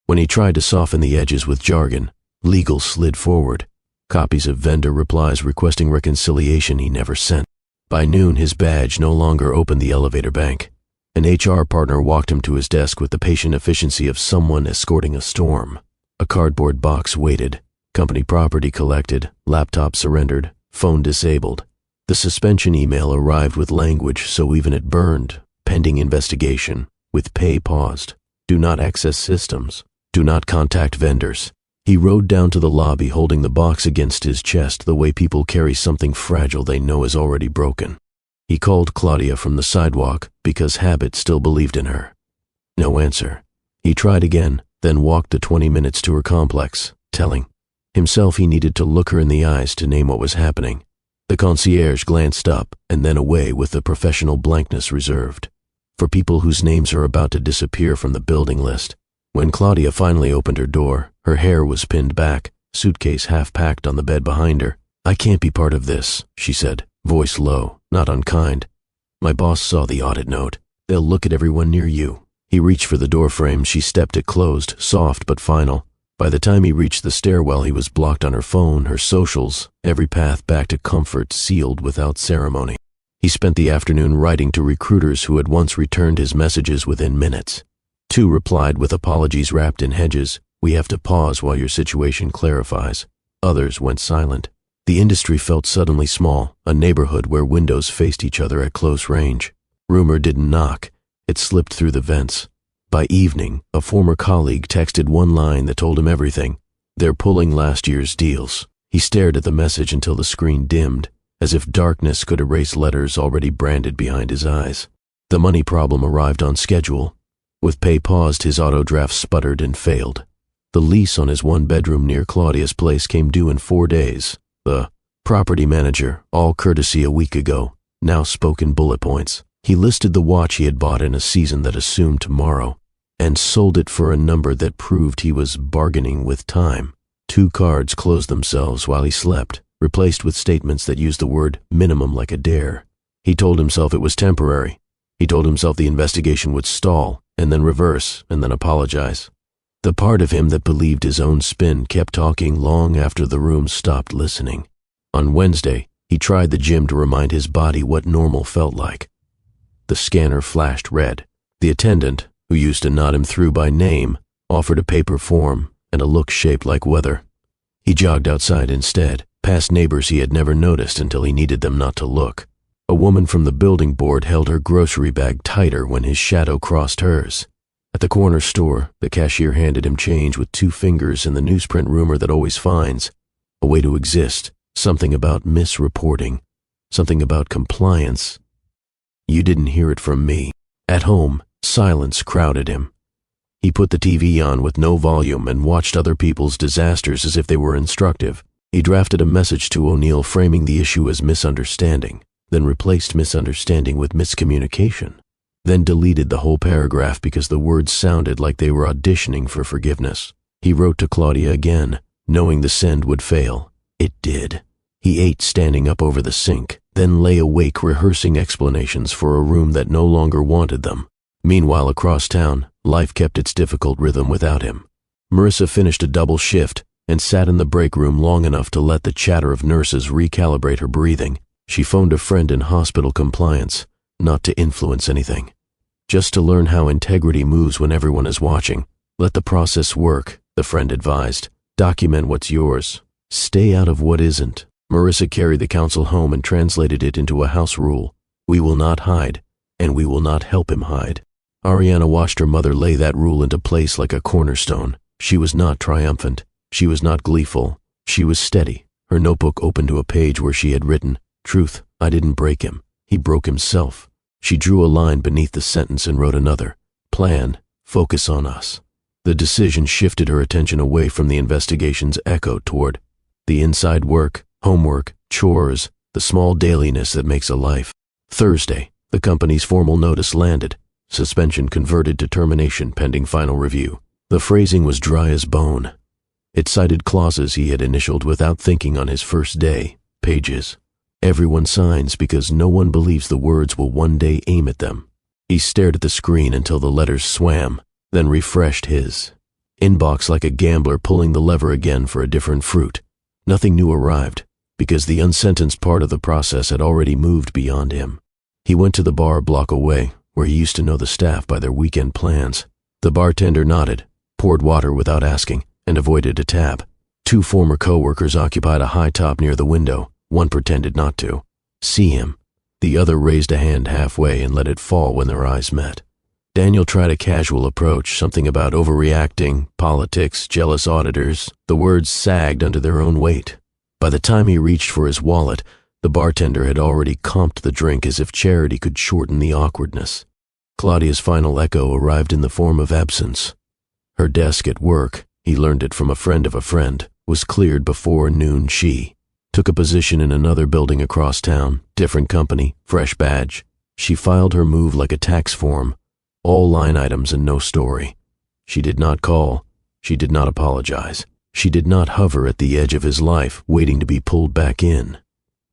When he tried to soften the edges with jargon, legal slid forward, copies of vendor replies requesting reconciliation he never sent. By noon, his badge no longer opened the elevator bank. An HR partner walked him to his desk with the patient efficiency of someone escorting a storm. A cardboard box waited, company property collected, laptop surrendered, phone disabled. The suspension email arrived with language so even it burned, pending investigation, with pay paused. Do not access systems. Do not contact vendors. He rode down to the lobby holding the box against his chest the way people carry something fragile they know is already broken. He called Claudia from the sidewalk because habit still believed in her. No answer. He tried again, then walked the 20 minutes to her complex, telling himself he needed to look her in the eyes to name what was happening. The concierge glanced up and then away with the professional blankness reserved for people whose names are about to disappear from the building list. When Claudia finally opened her door, her hair was pinned back, suitcase half packed on the bed behind her. "I can't be part of this," she said, voice low, not unkind. "My boss saw the audit note. They'll look at everyone near you." He reached for the door frame. She stepped it closed, soft but final. By the time he reached the stairwell, he was blocked on her phone, her socials, every path back to comfort sealed without ceremony. He spent the afternoon writing to recruiters who had once returned his messages within minutes. 2 replied with apologies wrapped in hedges. "We have to pause while your situation clarifies." Others went silent. The industry felt suddenly small, a neighborhood where windows faced each other at close range. Rumor didn't knock. It slipped through the vents. By evening, a former colleague texted one line that told him everything. "They're pulling last year's deals." He stared at the message until the screen dimmed, as if darkness could erase letters already branded behind his eyes. The money problem arrived on schedule. With pay paused, his auto draft sputtered and failed. The lease on his one-bedroom near Claudia's place came due in 4 days. The property manager, all courtesy a week ago, now spoke in bullet points. He listed the watch he had bought in a season that assumed tomorrow, and sold it for a number that proved he was bargaining with time. 2 cards closed themselves while he slept, replaced with statements that used the word minimum like a dare. He told himself it was temporary. He told himself the investigation would stall, and then reverse, and then apologize. The part of him that believed his own spin kept talking long after the room stopped listening. On Wednesday, he tried the gym to remind his body what normal felt like. The scanner flashed red. The attendant, who used to nod him through by name, offered a paper form and a look shaped like weather. He jogged outside instead, past neighbors he had never noticed until he needed them not to look. A woman from the building board held her grocery bag tighter when his shadow crossed hers. At the corner store, the cashier handed him change with 2 fingers and the newsprint rumor that always finds a way to exist, something about misreporting, something about compliance. You didn't hear it from me. At home, silence crowded him. He put the TV on with no volume and watched other people's disasters as if they were instructive. He drafted a message to O'Neill framing the issue as misunderstanding, then replaced misunderstanding with miscommunication, then deleted the whole paragraph because the words sounded like they were auditioning for forgiveness. He wrote to Claudia again, knowing the send would fail. It did. He ate standing up over the sink, then lay awake rehearsing explanations for a room that no longer wanted them. Meanwhile, across town, life kept its difficult rhythm without him. Marissa finished a double shift and sat in the break room long enough to let the chatter of nurses recalibrate her breathing. She phoned a friend in hospital compliance, not to influence anything, just to learn how integrity moves when everyone is watching. Let the process work, the friend advised. Document what's yours. Stay out of what isn't. Marissa carried the counsel home and translated it into a house rule. We will not hide, and we will not help him hide. Ariana watched her mother lay that rule into place like a cornerstone. She was not triumphant. She was not gleeful. She was steady, her notebook open to a page where she had written, "Truth, I didn't break him. He broke himself." She drew a line beneath the sentence and wrote another. Plan, focus on us. The decision shifted her attention away from the investigation's echo toward the inside work, homework, chores, the small dailiness that makes a life. Thursday, the company's formal notice landed. Suspension converted to termination pending final review. The phrasing was dry as bone. It cited clauses he had initialed without thinking on his first day. Pages. Everyone signs because no one believes the words will one day aim at them. He stared at the screen until the letters swam, then refreshed his inbox like a gambler pulling the lever again for a different fruit. Nothing new arrived, because the unsentenced part of the process had already moved beyond him. He went to the bar a block away, where he used to know the staff by their weekend plans. The bartender nodded, poured water without asking, and avoided a tab. Two former co-workers occupied a high top near the window. One pretended not to see him. The other raised a hand halfway and let it fall when their eyes met. Daniel tried a casual approach, something about overreacting, politics, jealous auditors. The words sagged under their own weight. By the time he reached for his wallet, the bartender had already comped the drink as if charity could shorten the awkwardness. Claudia's final echo arrived in the form of absence. Her desk at work, he learned it from a friend of a friend, was cleared before noon. She took a position in another building across town, different company, fresh badge. She filed her move like a tax form, all line items and no story. She did not call. She did not apologize. She did not hover at the edge of his life, waiting to be pulled back in.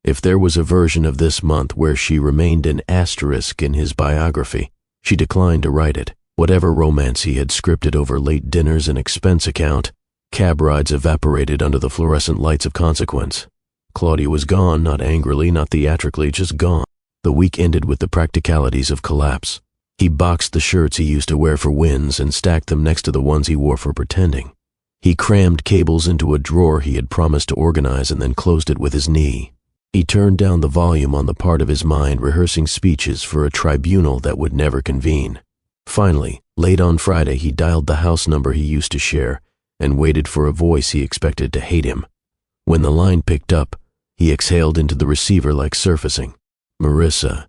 If there was a version of this month where she remained an asterisk in his biography, she declined to write it. Whatever romance he had scripted over late dinners and expense account, cab rides evaporated under the fluorescent lights of consequence. Claudia was gone, not angrily, not theatrically, just gone. The week ended with the practicalities of collapse. He boxed the shirts he used to wear for wins and stacked them next to the ones he wore for pretending. He crammed cables into a drawer he had promised to organize and then closed it with his knee. He turned down the volume on the part of his mind rehearsing speeches for a tribunal that would never convene. Finally, late on Friday, he dialed the house number he used to share and waited for a voice he expected to hate him. When the line picked up, he exhaled into the receiver like surfacing. Marissa.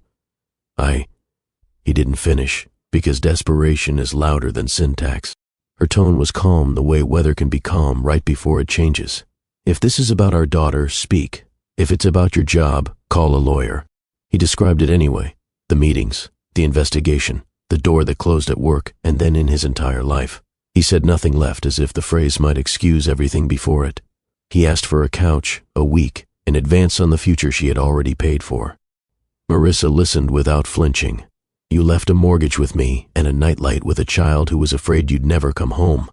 He didn't finish, because desperation is louder than syntax. Her tone was calm the way weather can be calm right before it changes. If this is about our daughter, speak. If it's about your job, call a lawyer. He described it anyway. The meetings, the investigation, the door that closed at work, and then in his entire life. He said nothing left, as if the phrase might excuse everything before it. He asked for a couch, a week, in advance on the future she had already paid for. Marissa listened without flinching. You left a mortgage with me and a nightlight with a child who was afraid you'd never come home.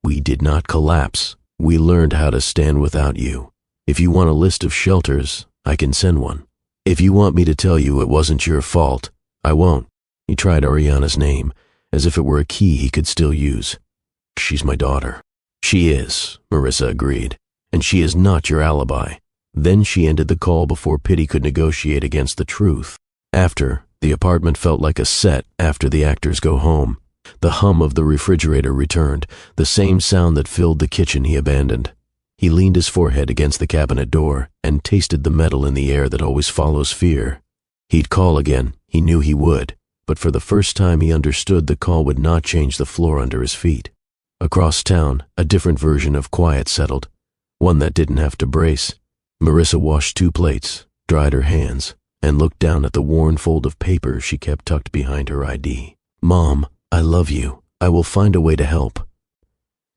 We did not collapse. We learned how to stand without you. If you want a list of shelters, I can send one. If you want me to tell you it wasn't your fault, I won't. He tried Ariana's name, as if it were a key he could still use. She's my daughter. She is, Marissa agreed, and she is not your alibi. Then she ended the call before pity could negotiate against the truth. After, the apartment felt like a set after the actors go home. The hum of the refrigerator returned, the same sound that filled the kitchen he abandoned. He leaned his forehead against the cabinet door and tasted the metal in the air that always follows fear. He'd call again, he knew he would, but for the first time he understood the call would not change the floor under his feet. Across town, a different version of quiet settled, one that didn't have to brace. Marissa washed 2 plates, dried her hands, and looked down at the worn fold of paper she kept tucked behind her ID. Mom, I love you. I will find a way to help.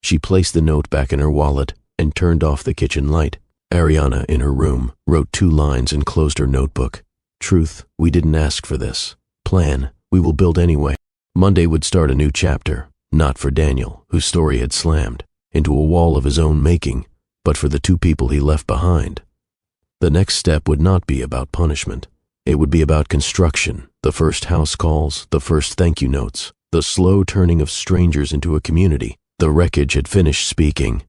She placed the note back in her wallet, and turned off the kitchen light. Ariana, in her room, wrote 2 lines and closed her notebook. Truth, we didn't ask for this. Plan, we will build anyway. Monday would start a new chapter, not for Daniel, whose story had slammed into a wall of his own making, but for the 2 people he left behind. The next step would not be about punishment. It would be about construction, the first house calls, the first thank you notes, the slow turning of strangers into a community. The wreckage had finished speaking.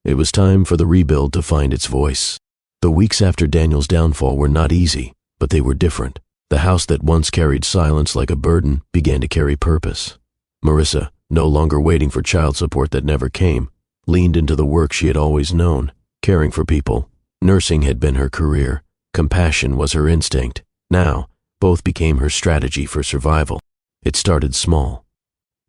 It was time for the rebuild to find its voice. The weeks after Daniel's downfall were not easy, but they were different. The house that once carried silence like a burden began to carry purpose. Marissa, no longer waiting for child support that never came, leaned into the work she had always known, caring for people. Nursing had been her career. Compassion was her instinct. Now, both became her strategy for survival. It started small.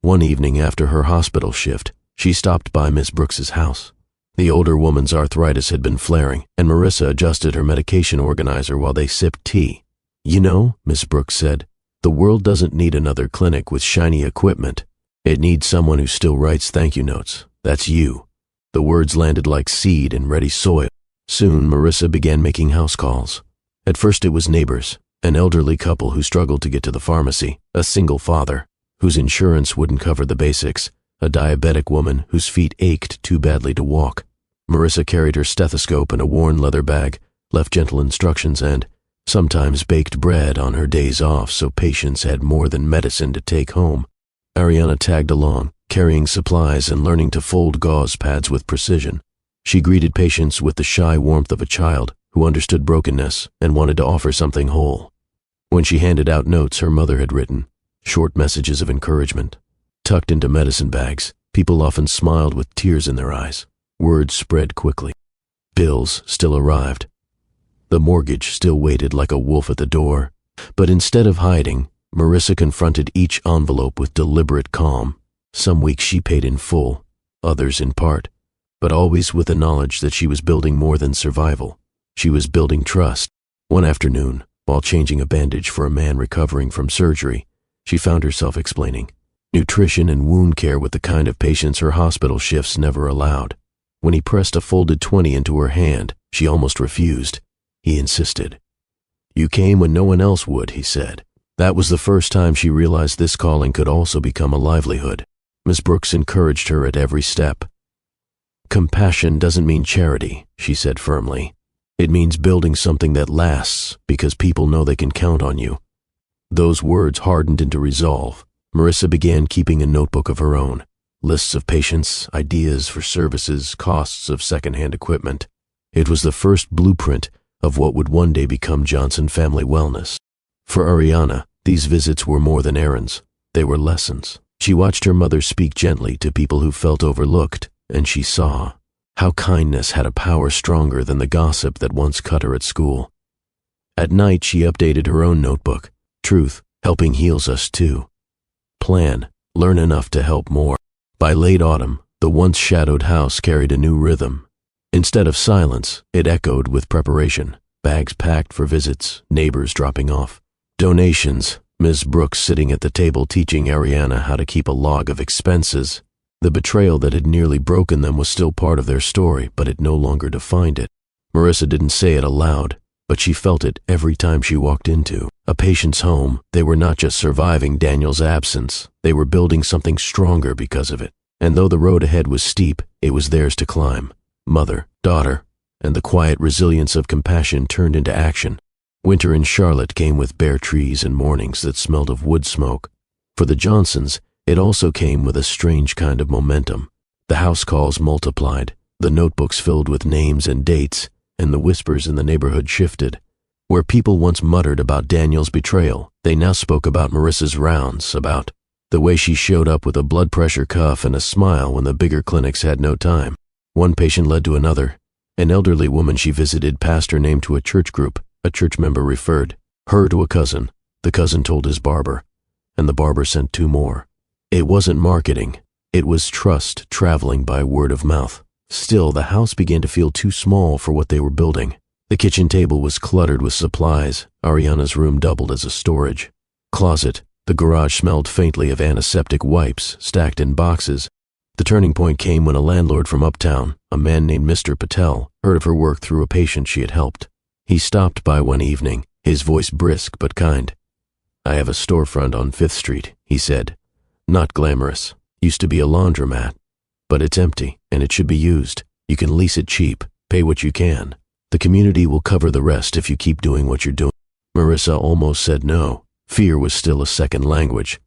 One evening after her hospital shift, she stopped by Miss Brooks's house. The older woman's arthritis had been flaring, and Marissa adjusted her medication organizer while they sipped tea. You know, Miss Brooks said, the world doesn't need another clinic with shiny equipment. It needs someone who still writes thank you notes. That's you. The words landed like seed in ready soil. Soon, Marissa began making house calls. At first it was neighbors, an elderly couple who struggled to get to the pharmacy, a single father whose insurance wouldn't cover the basics, a diabetic woman whose feet ached too badly to walk. Marissa carried her stethoscope in a worn leather bag, left gentle instructions, and sometimes baked bread on her days off so patients had more than medicine to take home. Ariana tagged along, carrying supplies and learning to fold gauze pads with precision. She greeted patients with the shy warmth of a child who understood brokenness and wanted to offer something whole. When she handed out notes her mother had written, short messages of encouragement, tucked into medicine bags, people often smiled with tears in their eyes. Words spread quickly. Bills still arrived. The mortgage still waited like a wolf at the door, but instead of hiding, Marissa confronted each envelope with deliberate calm. Some weeks she paid in full, others in part, but always with the knowledge that she was building more than survival. She was building trust. One afternoon, while changing a bandage for a man recovering from surgery, she found herself explaining nutrition and wound care with the kind of patients her hospital shifts never allowed. When he pressed a folded 20 into her hand, she almost refused. He insisted. You came when no one else would, he said. That was the first time she realized this calling could also become a livelihood. Miss Brooks encouraged her at every step. Compassion doesn't mean charity, she said firmly. It means building something that lasts because people know they can count on you. Those words hardened into resolve. Marissa began keeping a notebook of her own. Lists of patients, ideas for services, costs of secondhand equipment. It was the first blueprint of what would one day become Johnson Family Wellness. For Ariana, these visits were more than errands. They were lessons. She watched her mother speak gently to people who felt overlooked, and she saw how kindness had a power stronger than the gossip that once cut her at school. At night, she updated her own notebook. Truth, helping heals us too. Plan, learn enough to help more. By late autumn, the once shadowed house carried a new rhythm. Instead of silence, it echoed with preparation. Bags packed for visits, neighbors dropping off. Donations, Ms. Brooks sitting at the table teaching Ariana how to keep a log of expenses. The betrayal that had nearly broken them was still part of their story, but it no longer defined it. Marissa didn't say it aloud, but she felt it every time she walked into a patient's home. They were not just surviving Daniel's absence, they were building something stronger because of it. And though the road ahead was steep, it was theirs to climb. Mother, daughter, and the quiet resilience of compassion turned into action. Winter in Charlotte came with bare trees and mornings that smelled of wood smoke. For the Johnsons, it also came with a strange kind of momentum. The house calls multiplied, the notebooks filled with names and dates, and the whispers in the neighborhood shifted. Where people once muttered about Daniel's betrayal, they now spoke about Marissa's rounds, about the way she showed up with a blood pressure cuff and a smile when the bigger clinics had no time. One patient led to another. An elderly woman she visited passed her name to a church group. A church member referred her to a cousin. The cousin told his barber, and the barber sent 2 more. It wasn't marketing. It was trust traveling by word of mouth. Still, the house began to feel too small for what they were building. The kitchen table was cluttered with supplies. Ariana's room doubled as a storage closet. The garage smelled faintly of antiseptic wipes stacked in boxes. The turning point came when a landlord from uptown, a man named Mr. Patel, heard of her work through a patient she had helped. He stopped by one evening, his voice brisk but kind. "I have a storefront on 5th Street, he said. "Not glamorous. Used to be a laundromat. But it's empty, and it should be used. You can lease it cheap, pay what you can. The community will cover the rest if you keep doing what you're doing." Marissa almost said no. Fear was still a second language.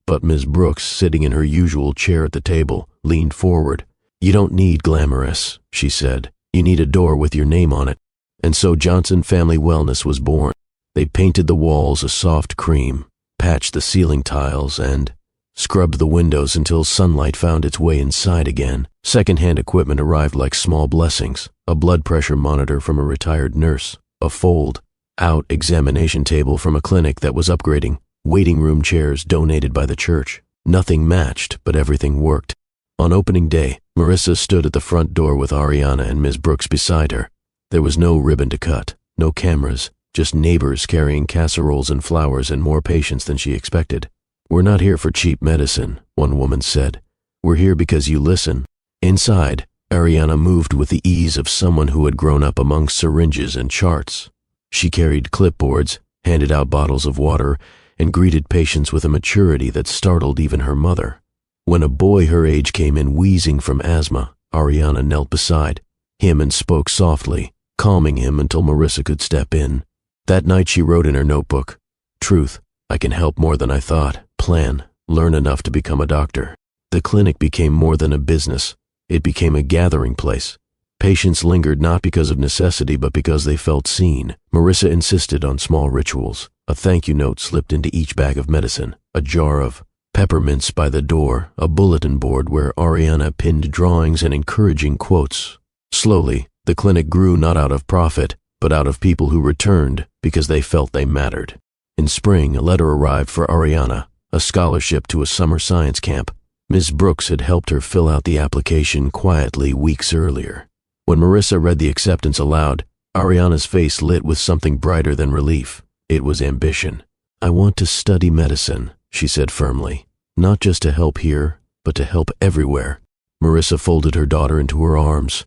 But Ms. Brooks, sitting in her usual chair at the table, leaned forward. "You don't need glamorous," she said. "You need a door with your name on it." And so Johnson Family Wellness was born. They painted the walls a soft cream, patched the ceiling tiles, and scrubbed the windows until sunlight found its way inside again. Second-hand equipment arrived like small blessings: a blood pressure monitor from a retired nurse, a fold-out examination table from a clinic that was upgrading, waiting room chairs donated by the church. Nothing matched, but everything worked. On opening day, Marissa stood at the front door with Ariana and Ms. Brooks beside her. There was no ribbon to cut, no cameras, just neighbors carrying casseroles and flowers and more patients than she expected. "We're not here for cheap medicine," one woman said. "We're here because you listen." Inside, Ariana moved with the ease of someone who had grown up among syringes and charts. She carried clipboards, handed out bottles of water, and greeted patients with a maturity that startled even her mother. When a boy her age came in wheezing from asthma, Ariana knelt beside him and spoke softly, calming him until Marissa could step in. That night she wrote in her notebook, "Truth, I can help more than I thought. Plan, learn enough to become a doctor." The clinic became more than a business. It became a gathering place. Patients lingered not because of necessity but because they felt seen. Marissa insisted on small rituals. A thank you note slipped into each bag of medicine, a jar of peppermints by the door, a bulletin board where Ariana pinned drawings and encouraging quotes. Slowly, the clinic grew not out of profit, but out of people who returned because they felt they mattered. In spring, a letter arrived for Ariana, a scholarship to a summer science camp. Ms. Brooks had helped her fill out the application quietly weeks earlier. When Marissa read the acceptance aloud, Ariana's face lit with something brighter than relief. It was ambition. "I want to study medicine," she said firmly. "Not just to help here, but to help everywhere." Marissa folded her daughter into her arms.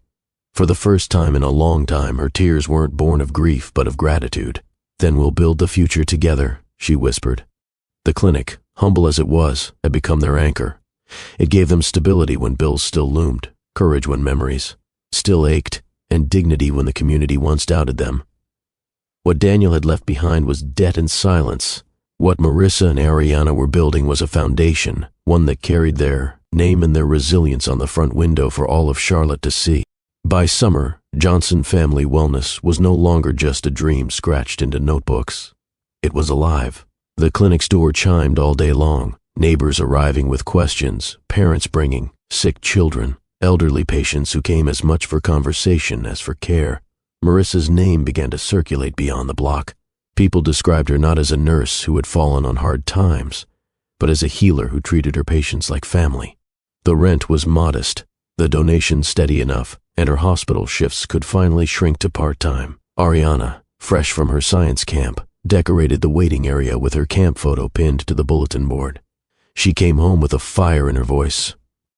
For the first time in a long time, her tears weren't born of grief but of gratitude. "Then we'll build the future together," she whispered. The clinic, humble as it was, had become their anchor. It gave them stability when bills still loomed, courage when memories still ached, and dignity when the community once doubted them. What Daniel had left behind was debt and silence. What Marissa and Ariana were building was a foundation, one that carried their name and their resilience on the front window for all of Charlotte to see. By summer, Johnson Family Wellness was no longer just a dream scratched into notebooks. It was alive. The clinic's door chimed all day long, neighbors arriving with questions, parents bringing sick children, elderly patients who came as much for conversation as for care. Marissa's name began to circulate beyond the block. People described her not as a nurse who had fallen on hard times, but as a healer who treated her patients like family. The rent was modest, the donations steady enough, and her hospital shifts could finally shrink to part-time. Ariana, fresh from her science camp, decorated the waiting area with her camp photo pinned to the bulletin board. She came home with a fire in her voice.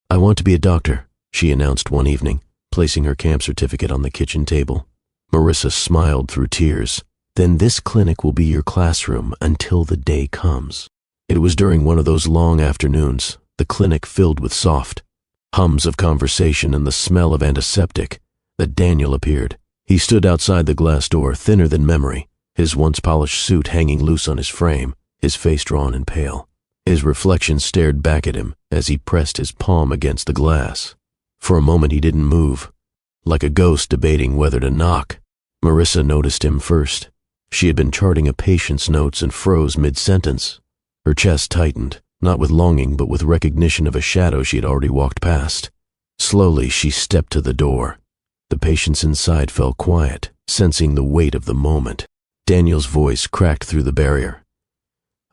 "I want to be a doctor," she announced one evening, placing her camp certificate on the kitchen table. Marissa smiled through tears. "Then this clinic will be your classroom until the day comes." It was during one of those long afternoons, the clinic filled with soft hums of conversation and the smell of antiseptic, that Daniel appeared. He stood outside the glass door, thinner than memory, his once-polished suit hanging loose on his frame, his face drawn and pale. His reflection stared back at him as he pressed his palm against the glass. For a moment he didn't move, like a ghost debating whether to knock. Marissa noticed him first. She had been charting a patient's notes and froze mid-sentence. Her chest tightened, not with longing but with recognition of a shadow she had already walked past. Slowly she stepped to the door. The patients inside fell quiet, sensing the weight of the moment. Daniel's voice cracked through the barrier.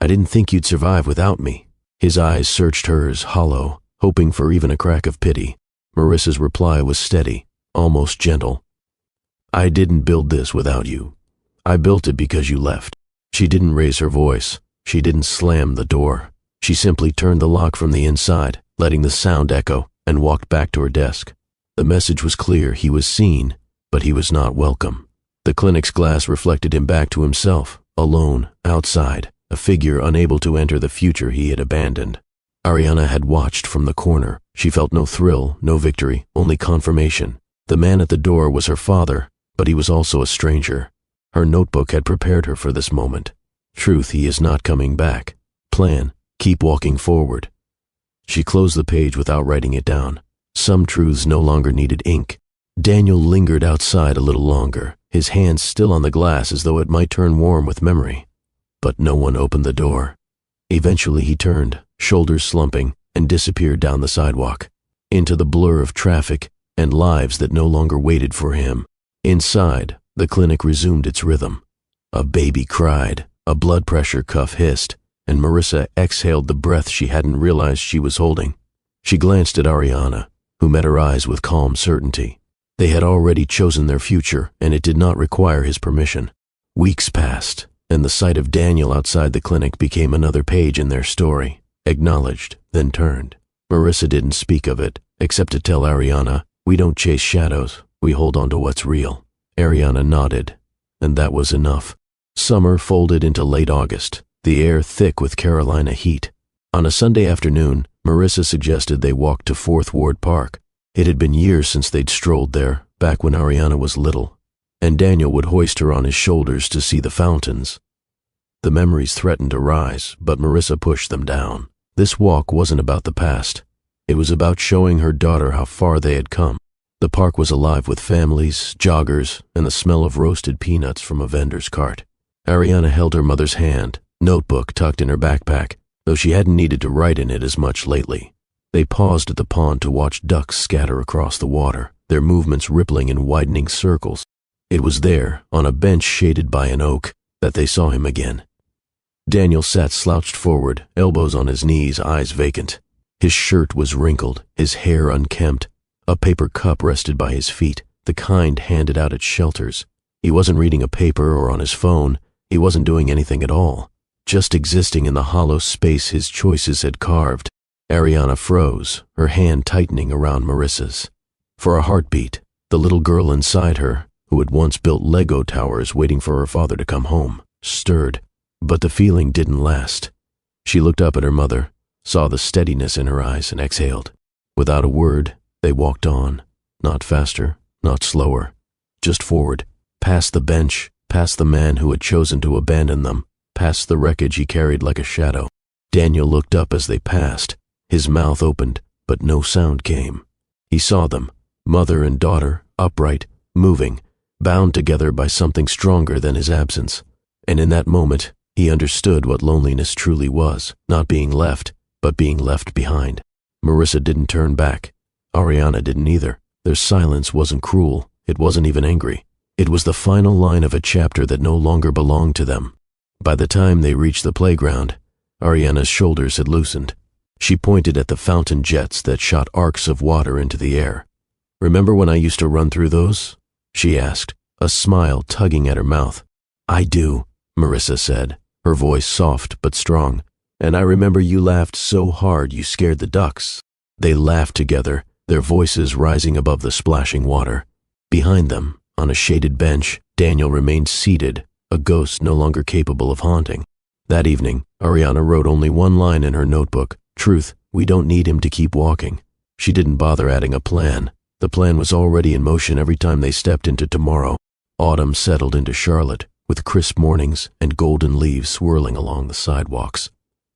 "I didn't think you'd survive without me." His eyes searched hers, hollow, hoping for even a crack of pity. Marissa's reply was steady, almost gentle. "I didn't build this without you. I built it because you left." She didn't raise her voice. She didn't slam the door. She simply turned the lock from the inside, letting the sound echo. and walked back to her desk. The message was clear: he was seen, but he was not welcome. The clinic's glass reflected him back to himself, alone, outside, a figure unable to enter the future he had abandoned. Ariana had watched from the corner. She felt no thrill, no victory, only confirmation. The man at the door was her father, but he was also a stranger. Her notebook had prepared her for this moment. Truth: he is not coming back. Plan: keep walking forward. She closed the page without writing it down. Some truths no longer needed ink. Daniel lingered outside a little longer, his hands still on the glass as though it might turn warm with memory. But no one opened the door. Eventually he turned, shoulders slumping, and disappeared down the sidewalk, into the blur of traffic and lives that no longer waited for him. Inside, the clinic resumed its rhythm. A baby cried, a blood pressure cuff hissed, and Marissa exhaled the breath she hadn't realized she was holding. She glanced at Ariana, who met her eyes with calm certainty. They had already chosen their future, and it did not require his permission. Weeks passed, and the sight of Daniel outside the clinic became another page in their story. Acknowledged, then turned. Marissa didn't speak of it, except to tell Ariana, "We don't chase shadows, we hold on to what's real." Ariana nodded, and that was enough. Summer folded into late August, the air thick with Carolina heat. On a Sunday afternoon, Marissa suggested they walk to Fourth Ward Park. It had been years since they'd strolled there, back when Ariana was little, and Daniel would hoist her on his shoulders to see the fountains. The memories threatened to rise, but Marissa pushed them down. This walk wasn't about the past. It was about showing her daughter how far they had come. The park was alive with families, joggers, and the smell of roasted peanuts from a vendor's cart. Ariana held her mother's hand, notebook tucked in her backpack, though she hadn't needed to write in it as much lately. They paused at the pond to watch ducks scatter across the water, their movements rippling in widening circles. It was there, on a bench shaded by an oak, that they saw him again. Daniel sat slouched forward, elbows on his knees, eyes vacant. His shirt was wrinkled, his hair unkempt. A paper cup rested by his feet, the kind handed out at shelters. He wasn't reading a paper or on his phone. He wasn't doing anything at all, just existing in the hollow space his choices had carved. Ariana froze, her hand tightening around Marissa's. For a heartbeat, the little girl inside her, who had once built Lego towers waiting for her father to come home, stirred. But the feeling didn't last. She looked up at her mother, saw the steadiness in her eyes, and exhaled. Without a word, they walked on, not faster, not slower, just forward, past the bench, past the man who had chosen to abandon them, past the wreckage he carried like a shadow. Daniel looked up as they passed. His mouth opened, but no sound came. He saw them, mother and daughter, upright, moving, bound together by something stronger than his absence. And in that moment, he understood what loneliness truly was, not being left, but being left behind. Marissa didn't turn back. Ariana didn't either. Their silence wasn't cruel. It wasn't even angry. It was the final line of a chapter that no longer belonged to them. By the time they reached the playground, Ariana's shoulders had loosened. She pointed at the fountain jets that shot arcs of water into the air. "Remember when I used to run through those?" she asked, a smile tugging at her mouth. "I do," Marissa said, her voice soft but strong. "And I remember you laughed so hard you scared the ducks." They laughed together, their voices rising above the splashing water. Behind them, on a shaded bench, Daniel remained seated, a ghost no longer capable of haunting. That evening, Ariana wrote only one line in her notebook: "Truth, we don't need him to keep walking." She didn't bother adding a plan. The plan was already in motion every time they stepped into tomorrow. Autumn settled into Charlotte, with crisp mornings and golden leaves swirling along the sidewalks.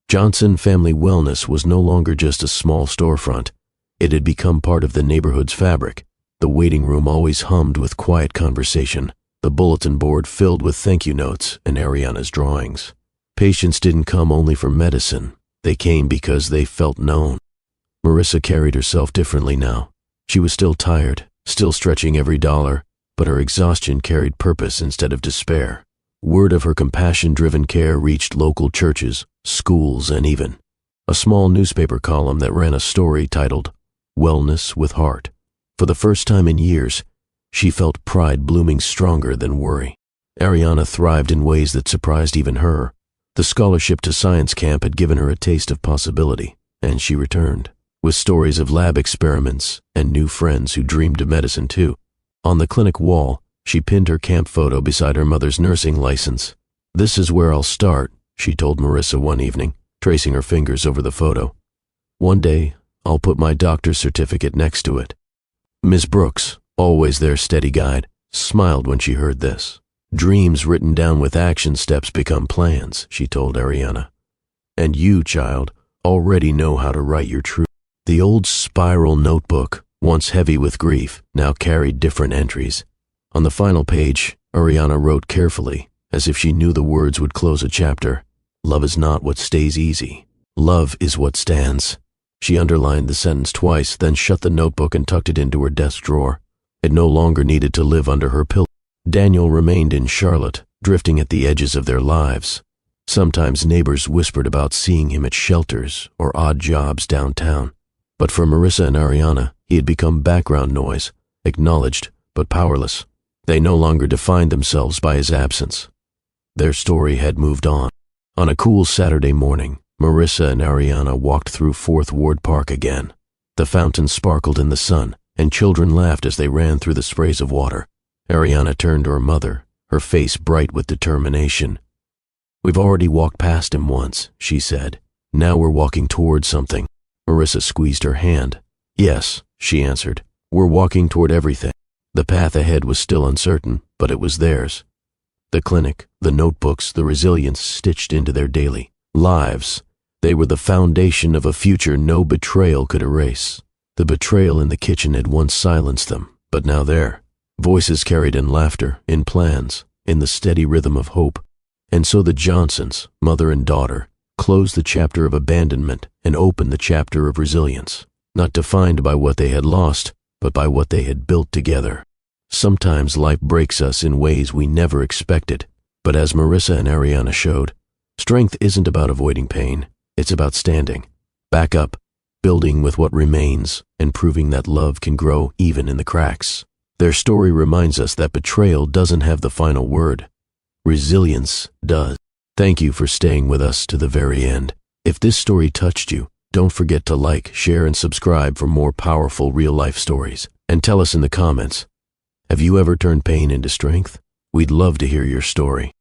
Johnson Family Wellness was no longer just a small storefront. It had become part of the neighborhood's fabric. The waiting room always hummed with quiet conversation, the bulletin board filled with thank you notes and Ariana's drawings. Patients didn't come only for medicine. They came because they felt known. Marissa carried herself differently now. She was still tired, still stretching every dollar, but her exhaustion carried purpose instead of despair. Word of her compassion-driven care reached local churches, schools, and even a small newspaper column that ran a story titled "Wellness with Heart." For the first time in years, she felt pride blooming stronger than worry. Ariana thrived in ways that surprised even her. The scholarship to science camp had given her a taste of possibility, and she returned. with stories of lab experiments and new friends who dreamed of medicine too. On the clinic wall, she pinned her camp photo beside her mother's nursing license. "This is where I'll start," she told Marissa one evening, tracing her fingers over the photo. "One day, I'll put my doctor's certificate next to it." Miss Brooks, always their steady guide, smiled when she heard this. "Dreams written down with action steps become plans," she told Ariana. "And you, child, already know how to write your truth." The old spiral notebook, once heavy with grief, now carried different entries. On the final page, Ariana wrote carefully, as if she knew the words would close a chapter. "Love is not what stays easy. Love is what stands." She underlined the sentence twice, then shut the notebook and tucked it into her desk drawer. It no longer needed to live under her pillow. Daniel remained in Charlotte, drifting at the edges of their lives. Sometimes neighbors whispered about seeing him at shelters or odd jobs downtown. But for Marissa and Ariana, he had become background noise, acknowledged but powerless. They no longer defined themselves by his absence. Their story had moved on. On a cool Saturday morning, Marissa and Ariana walked through Fourth Ward Park again. The fountain sparkled in the sun, and children laughed as they ran through the sprays of water. Ariana turned to her mother, her face bright with determination. "We've already walked past him once," she said. "Now we're walking toward something." Marissa squeezed her hand. "Yes," she answered. "We're walking toward everything." The path ahead was still uncertain, but it was theirs. The clinic, the notebooks, the resilience stitched into their daily lives. They were the foundation of a future no betrayal could erase. The betrayal in the kitchen had once silenced them, but now there. Voices carried in laughter, in plans, in the steady rhythm of hope. And so the Johnsons, mother and daughter, closed the chapter of abandonment and opened the chapter of resilience, not defined by what they had lost, but by what they had built together. Sometimes life breaks us in ways we never expected, but as Marissa and Ariana showed, strength isn't about avoiding pain, it's about standing, back up, building with what remains, and proving that love can grow even in the cracks. Their story reminds us that betrayal doesn't have the final word. Resilience does. Thank you for staying with us to the very end. If this story touched you, don't forget to like, share, and subscribe for more powerful real-life stories. And tell us in the comments, have you ever turned pain into strength? We'd love to hear your story.